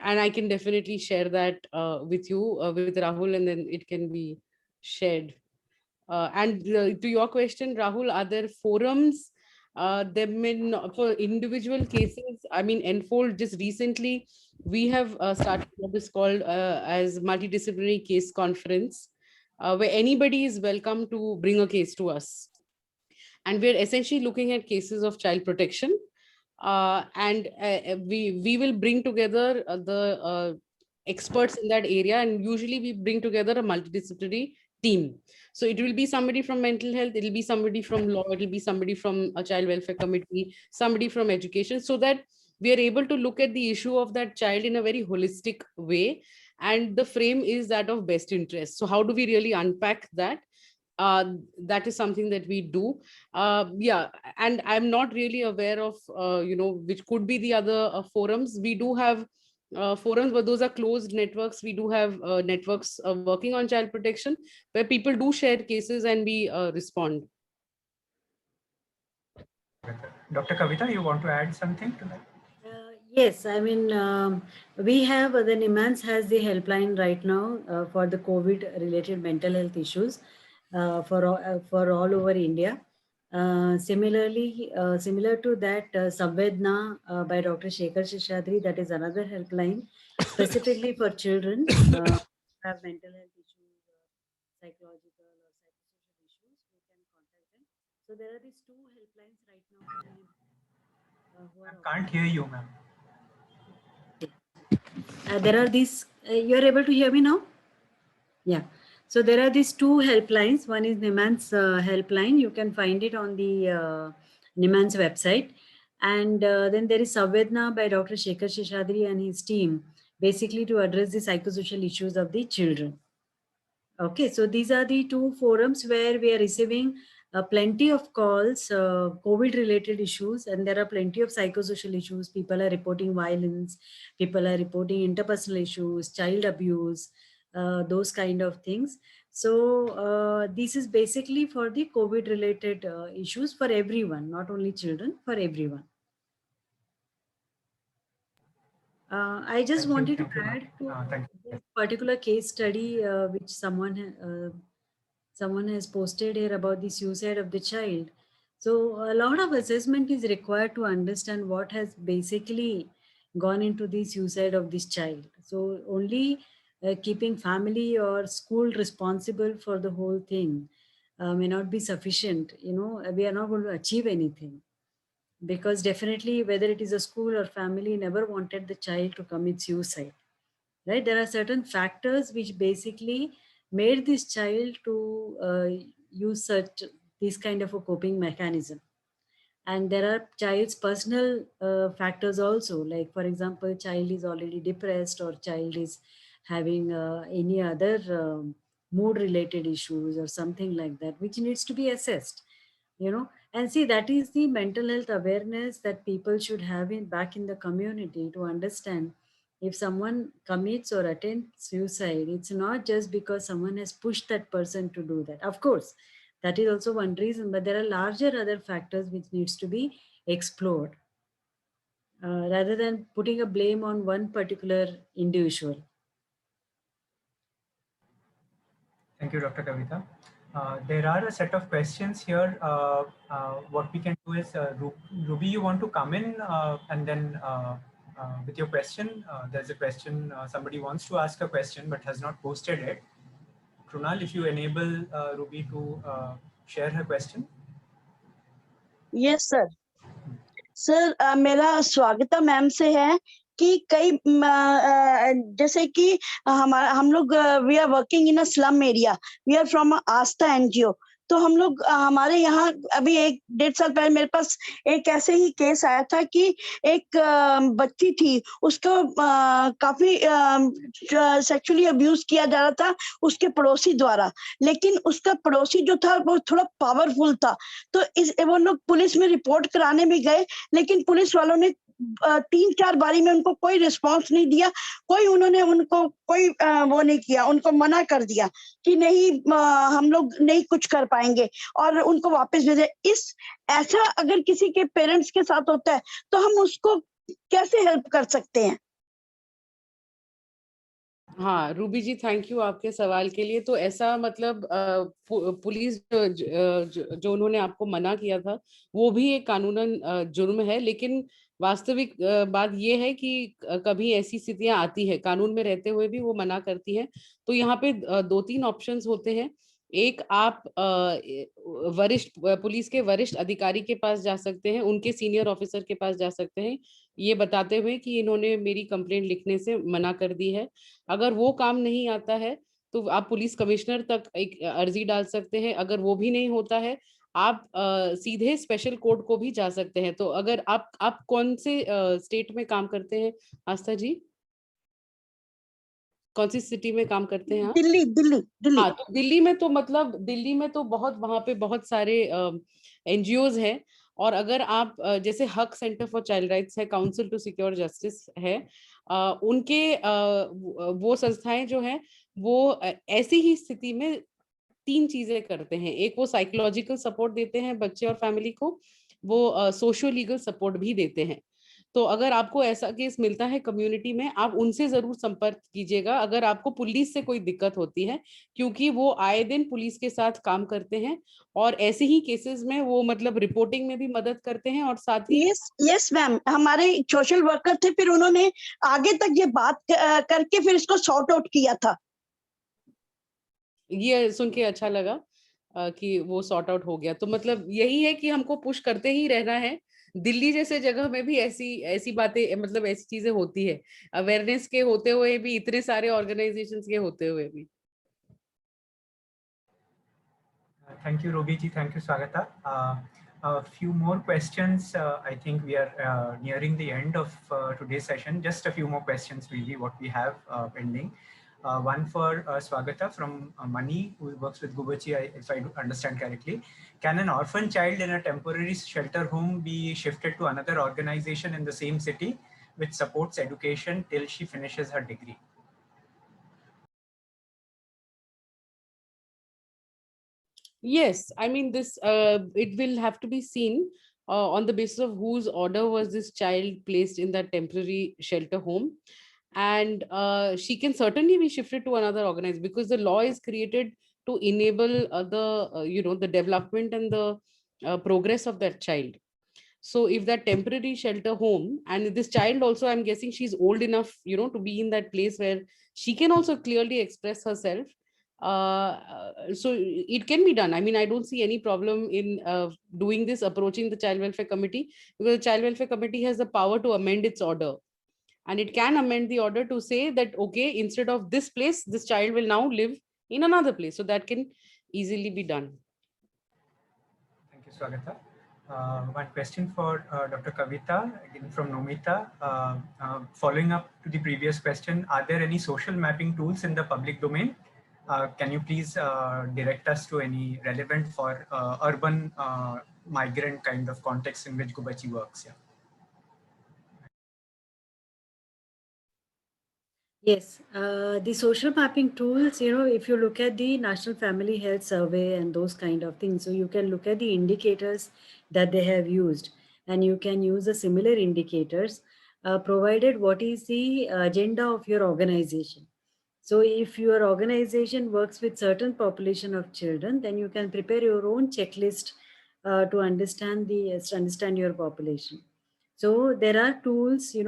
and I can definitely share that with you, with Rahul, and then it can be shared. And to your question, Rahul, are there forums? There may not, for individual cases. I mean, Enfold just recently, we have started what is called as multidisciplinary case conference, where anybody is welcome to bring a case to us. And we're essentially looking at cases of child protection. And we will bring together the experts in that area, and usually we bring together a multidisciplinary team. So it will be somebody from mental health, it will be somebody from law, it will be somebody from a child welfare committee, somebody from education, so that we are able to look at the issue of that child in a very holistic way. And the frame is that of best interest. So how do we really unpack that? That is something that we do. Yeah, and I'm not really aware of which could be the other forums. We do have forums, but those are closed networks. We do have networks working on child protection, where people do share cases and we respond. Dr. Kavita, you want to add something to that? Yes, I mean, we have the NIMHANS has the helpline right now for the COVID related mental health issues for all over India. Similarly, similar to that, Samvedna by Dr. Shekhar Seshadri, that is another helpline specifically for children who have mental health issues, psychological or psychosocial issues. We can contact them. So there are these two helplines right now. Who are I can't hear you, ma'am. there are these, you are able to hear me now? Yeah. So there are these two helplines. One is NIMHANS helpline. You can find it on the NIMHANS website. And then there is Samvedna by Dr. Shekhar Seshadri and his team, basically to address the psychosocial issues of the children. Okay, so these are the two forums where we are receiving plenty of calls, COVID related issues, and there are plenty of psychosocial issues. People are reporting violence, people are reporting interpersonal issues, child abuse, those kind of things. So this is basically for the COVID related issues for everyone, not only children, for everyone. I just wanted to add to this particular case study which someone Someone has posted here about the suicide of the child. So a lot of assessment is required to understand what has basically gone into the suicide of this child. So only keeping family or school responsible for the whole thing may not be sufficient. You know, we are not going to achieve anything, because definitely whether it is a school or family never wanted the child to commit suicide, right? There are certain factors which basically made this child to use such this kind of a coping mechanism. And there are child's personal factors also, like for example, child is already depressed, or child is having any other mood related issues or something like that, which needs to be assessed, you know. And see, that is the mental health awareness that people should have in back in the community, to understand if someone commits or attempts suicide, it's not just because someone has pushed that person to do that. Of course, that is also one reason, but there are larger other factors which needs to be explored, rather than putting a blame on one particular individual. Thank you, Dr. Kavita. There are a set of questions here. What we can do is, Ruby, you want to come in and then with your question. There's a question, somebody wants to ask a question but has not posted it. Krunal, if you enable Ruby to share her question. Yes sir. Sir मेरा स्वागता ma'am से है कि कई जैसे कि हम लोग we are working in a slum area, we are from Aastha NGO. तो हम लोग हमारे यहाँ अभी 1-1.5 साल पहले मेरे पास एक ऐसे ही केस आया था कि एक बच्ची थी, उसको काफी सेक्सुअली अब्यूज किया जा रहा था उसके पड़ोसी द्वारा, लेकिन उसका पड़ोसी जो था वो थोड़ा पावरफुल था. तो वो लोग पुलिस में रिपोर्ट कराने भी गए, लेकिन पुलिस वालों ने 3-4 बारी में उनको कोई रिस्पांस नहीं दिया. उन्होंने उनको कोई वो नहीं किया, उनको मना कर दिया कि नहीं हम लोग नहीं कुछ कर पाएंगे और उनको वापस भेजे. ऐसा अगर किसी के पेरेंट्स के साथ होता है तो हम उसको कैसे हेल्प कर सकते हैं? हाँ रूबी जी, थैंक यू आपके सवाल के लिए. तो ऐसा मतलब पुलिस जो उन्होंने आपको मना किया था वो भी एक कानूनन जुर्म है, लेकिन वास्तविक बात ये है कि कभी ऐसी स्थितियां आती है कानून में रहते हुए भी वो मना करती हैं. तो यहाँ पे 2-3 ऑप्शंस होते हैं. एक, आप वरिष्ठ पुलिस के वरिष्ठ अधिकारी के पास जा सकते हैं, उनके सीनियर ऑफिसर के पास जा सकते हैं, ये बताते हुए कि इन्होंने मेरी कंप्लेंट लिखने से मना कर दी है. अगर वो काम नहीं आता है तो आप पुलिस कमिश्नर तक एक अर्जी डाल सकते हैं. अगर वो भी नहीं होता है, आप सीधे स्पेशल कोर्ट को भी जा सकते हैं. तो अगर आप कौन से स्टेट में काम करते हैं आस्था जी? कौन सी सिटी में काम करते हैं आप? दिल्ली. हाँ, तो दिल्ली में तो मतलब दिल्ली में तो बहुत वहां पे बहुत सारे एनजीओज हैं. और अगर आप जैसे हक सेंटर फॉर चाइल्ड राइट्स है, काउंसिल टू सिक्योर जस्टिस है, उनके वो संस्थाएं जो हैं वो ऐसी ही स्थिति में 3 चीजें करते हैं. एक, वो साइकोलॉजिकल सपोर्ट देते हैं बच्चे और फैमिली को, वो सोशो लीगल सपोर्ट भी देते हैं. तो अगर आपको ऐसा केस मिलता है कम्युनिटी में, आप उनसे जरूर संपर्क कीजिएगा अगर आपको पुलिस से कोई दिक्कत होती है, क्योंकि वो आए दिन पुलिस के साथ काम करते हैं और ऐसे ही केसेस में वो मतलब रिपोर्टिंग में भी मदद करते हैं और साथ ही यस मैम, हमारे सोशल वर्कर थे, फिर उन्होंने आगे तक ये बात करके फिर इसको सॉर्ट आउट किया था. ये सुन के अच्छा लगा कि वो सॉर्ट आउट हो गया. तो मतलब यही है कि हमको पुश करते ही रहना है. दिल्ली जैसे जगह में भी ऐसी बातें मतलब ऐसी चीजें होती है, अवेयरनेस के होते हुए भी, इतने सारे ऑर्गेनाइजेशंस के होते हुए भी. Thank you, Ruby ji. Thank you, Swagata. A few more questions. I think we are nearing the end of today's session. Just a few more questions, really, what we have pending. One for Swagata from Mani, who works with Gubachi, if I understand correctly. Can an orphan child in a temporary shelter home be shifted to another organization in the same city which supports education till she finishes her degree? Yes, I mean this it will have to be seen on the basis of whose order was this child placed in that temporary shelter home. And she can certainly be shifted to another organization because the law is created to enable the development and the progress of that child. So if that temporary shelter home, and this child also, I'm guessing she's old enough, to be in that place where she can also clearly express herself. So it can be done. I mean, I don't see any problem in doing this, approaching the Child Welfare Committee, because the Child Welfare Committee has the power to amend its order. And it can amend the order to say that, okay, instead of this place, this child will now live in another place. So that can easily be done. Thank you, Swagata. One question for Dr. Kavita, again from Nomita. Following up to the previous question, are there any social mapping tools in the public domain? Can you please direct us to any relevant for urban migrant kind of context in which Gubachi works? Yeah. Yes, the social mapping tools, if you look at the National Family Health Survey and those kind of things, so you can look at the indicators that they have used, and you can use the similar indicators, provided what is the agenda of your organization. So if your organization works with certain population of children, then you can prepare your own checklist to understand your population. So there are tools, there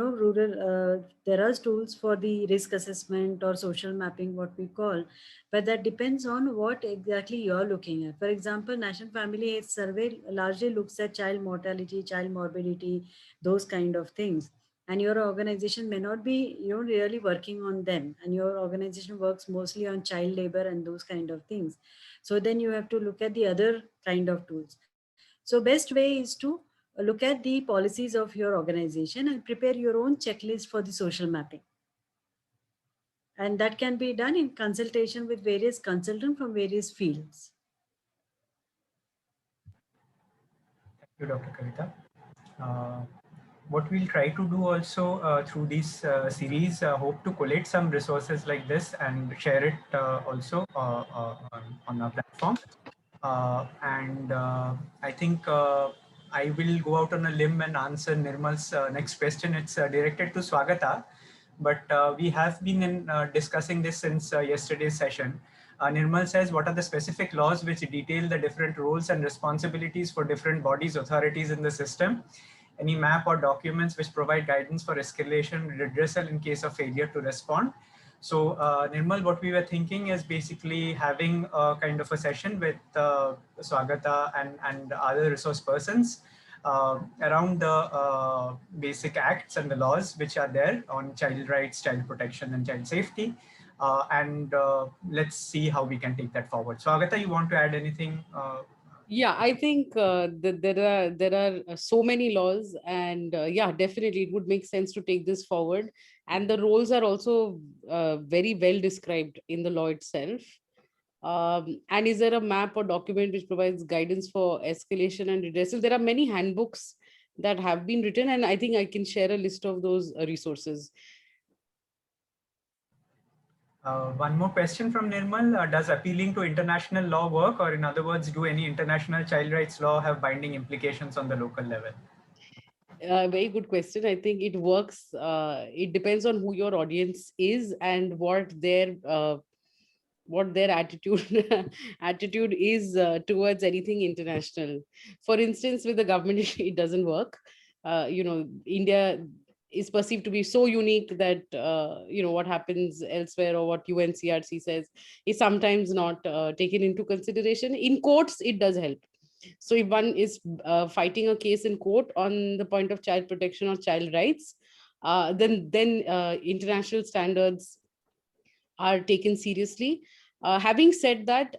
are tools for the risk assessment or social mapping, what we call, but that depends on what exactly you're looking at. For example, National Family Health Survey largely looks at child mortality, child morbidity, those kind of things. And your organization may not be, really working on them. And your organization works mostly on child labor and those kind of things. So then you have to look at the other kind of tools. So best way is to look at the policies of your organization and prepare your own checklist for the social mapping. And that can be done in consultation with various consultants from various fields. Thank you, Dr. Kavita. What we'll try to do also through this series, hope to collate some resources like this and share it also on our platform. I think I will go out on a limb and answer Nirmal's next question. It's directed to Swagata, but we have been discussing this since yesterday's session. Nirmal says, what are the specific laws which detail the different roles and responsibilities for different bodies, authorities in the system? Any map or documents which provide guidance for escalation, redressal in case of failure to respond? So Nirmal, what we were thinking is basically having a kind of a session with Swagata and other resource persons around the basic acts and the laws which are there on child rights, child protection and child safety. Let's see how we can take that forward. Swagata, you want to add anything? Yeah, I think that there are so many laws, and yeah, definitely it would make sense to take this forward. And the roles are also very well described in the law itself. And is there a map or document which provides guidance for escalation and redressal? There are many handbooks that have been written, and I think I can share a list of those resources. One more question from Nirmal. Does appealing to international law work, or in other words, do any international child rights law have binding implications on the local level? Very good question. I think it works. It depends on who your audience is and what their attitude is towards anything international. For instance, with the government, it doesn't work. India is perceived to be so unique that what happens elsewhere or what UNCRC says is sometimes not taken into consideration. In courts, it does help. So if one is fighting a case in court on the point of child protection or child rights, then international standards are taken seriously. Having said that,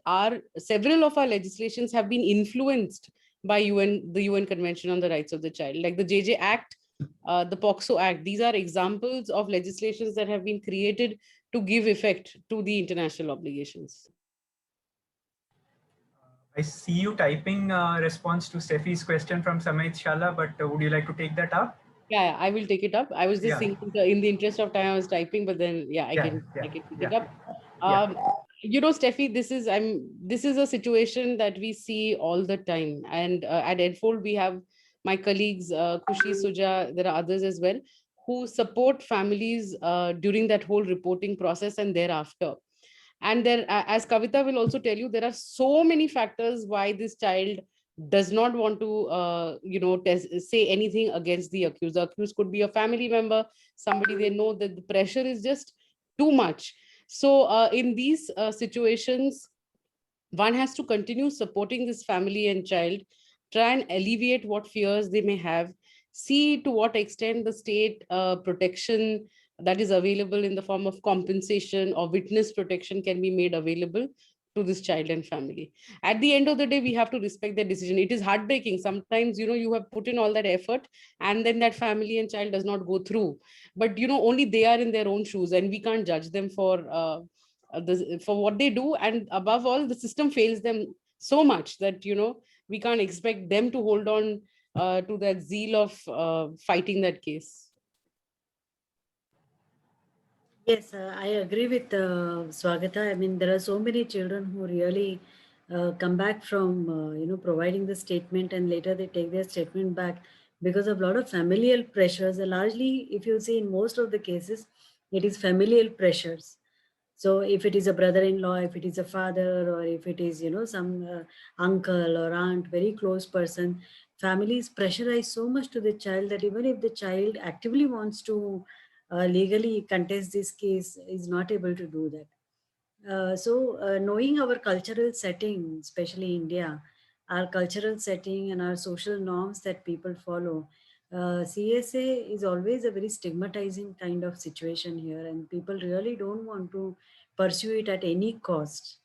several of our legislations have been influenced by the UN Convention on the Rights of the Child, like the JJ Act, the POCSO Act. These are examples of legislations that have been created to give effect to the international obligations. I see you typing response to Steffi's question from Samait Shala, but would you like to take that up? Yeah, I will take it up. I was just thinking, in the interest of time, I was typing, but then I can pick it up. Steffi, this is a situation that we see all the time, and at EdFold we have my colleagues Khushi, Suja, there are others as well, who support families during that whole reporting process and thereafter. And there, as Kavita will also tell you, there are so many factors why this child does not want to, say anything against the accused. The accused could be a family member, somebody they know, that the pressure is just too much. So in these situations, one has to continue supporting this family and child, try and alleviate what fears they may have, see to what extent the state protection that is available in the form of compensation or witness protection can be made available to this child and family. At the end of the day, we have to respect their decision. It is heartbreaking. Sometimes, you have put in all that effort and then that family and child does not go through. But, only they are in their own shoes and we can't judge them for what they do. And above all, the system fails them so much that, we can't expect them to hold on to that zeal of fighting that case. Yes, I agree with Swagata. I mean, there are so many children who really come back from, providing the statement and later they take their statement back because of a lot of familial pressures. And largely, if you see in most of the cases, it is familial pressures. So if it is a brother-in-law, if it is a father, or if it is, some uncle or aunt, very close person, families pressurize so much to the child that even if the child actively wants to legally contest this case, is not able to do that. So knowing our cultural setting, especially India, our cultural setting and our social norms that people follow, CSA is always a very stigmatizing kind of situation here, and people really don't want to pursue it at any cost.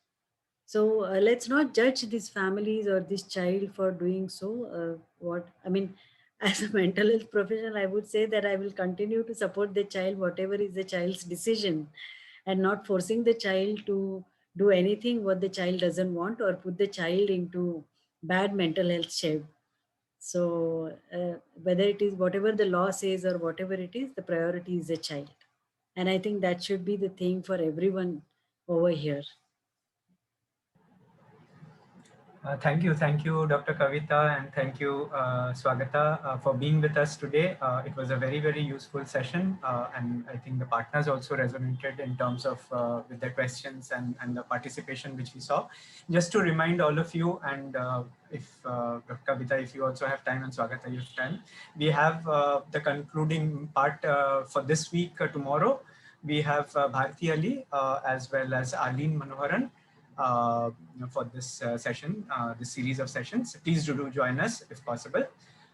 So let's not judge these families or this child for doing so. What I mean, as a mental health professional, I would say that I will continue to support the child, whatever is the child's decision, and not forcing the child to do anything what the child doesn't want or put the child into bad mental health shape. So whether it is whatever the law says or whatever it is, the priority is the child. And I think that should be the thing for everyone over here. Thank you, Dr. Kavita, and thank you, Swagata, for being with us today. It was a very, very useful session, and I think the partners also resonated in terms of with their questions and the participation which we saw. Just to remind all of you, and if Dr. Kavita, if you also have time, and Swagata, you have time, we have the concluding part for this week. Tomorrow, we have Bharti Ali as well as Arlene Manoharan. For this session, this series of sessions. Please do join us if possible.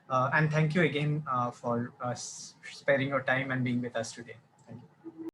And thank you again for sparing your time and being with us today.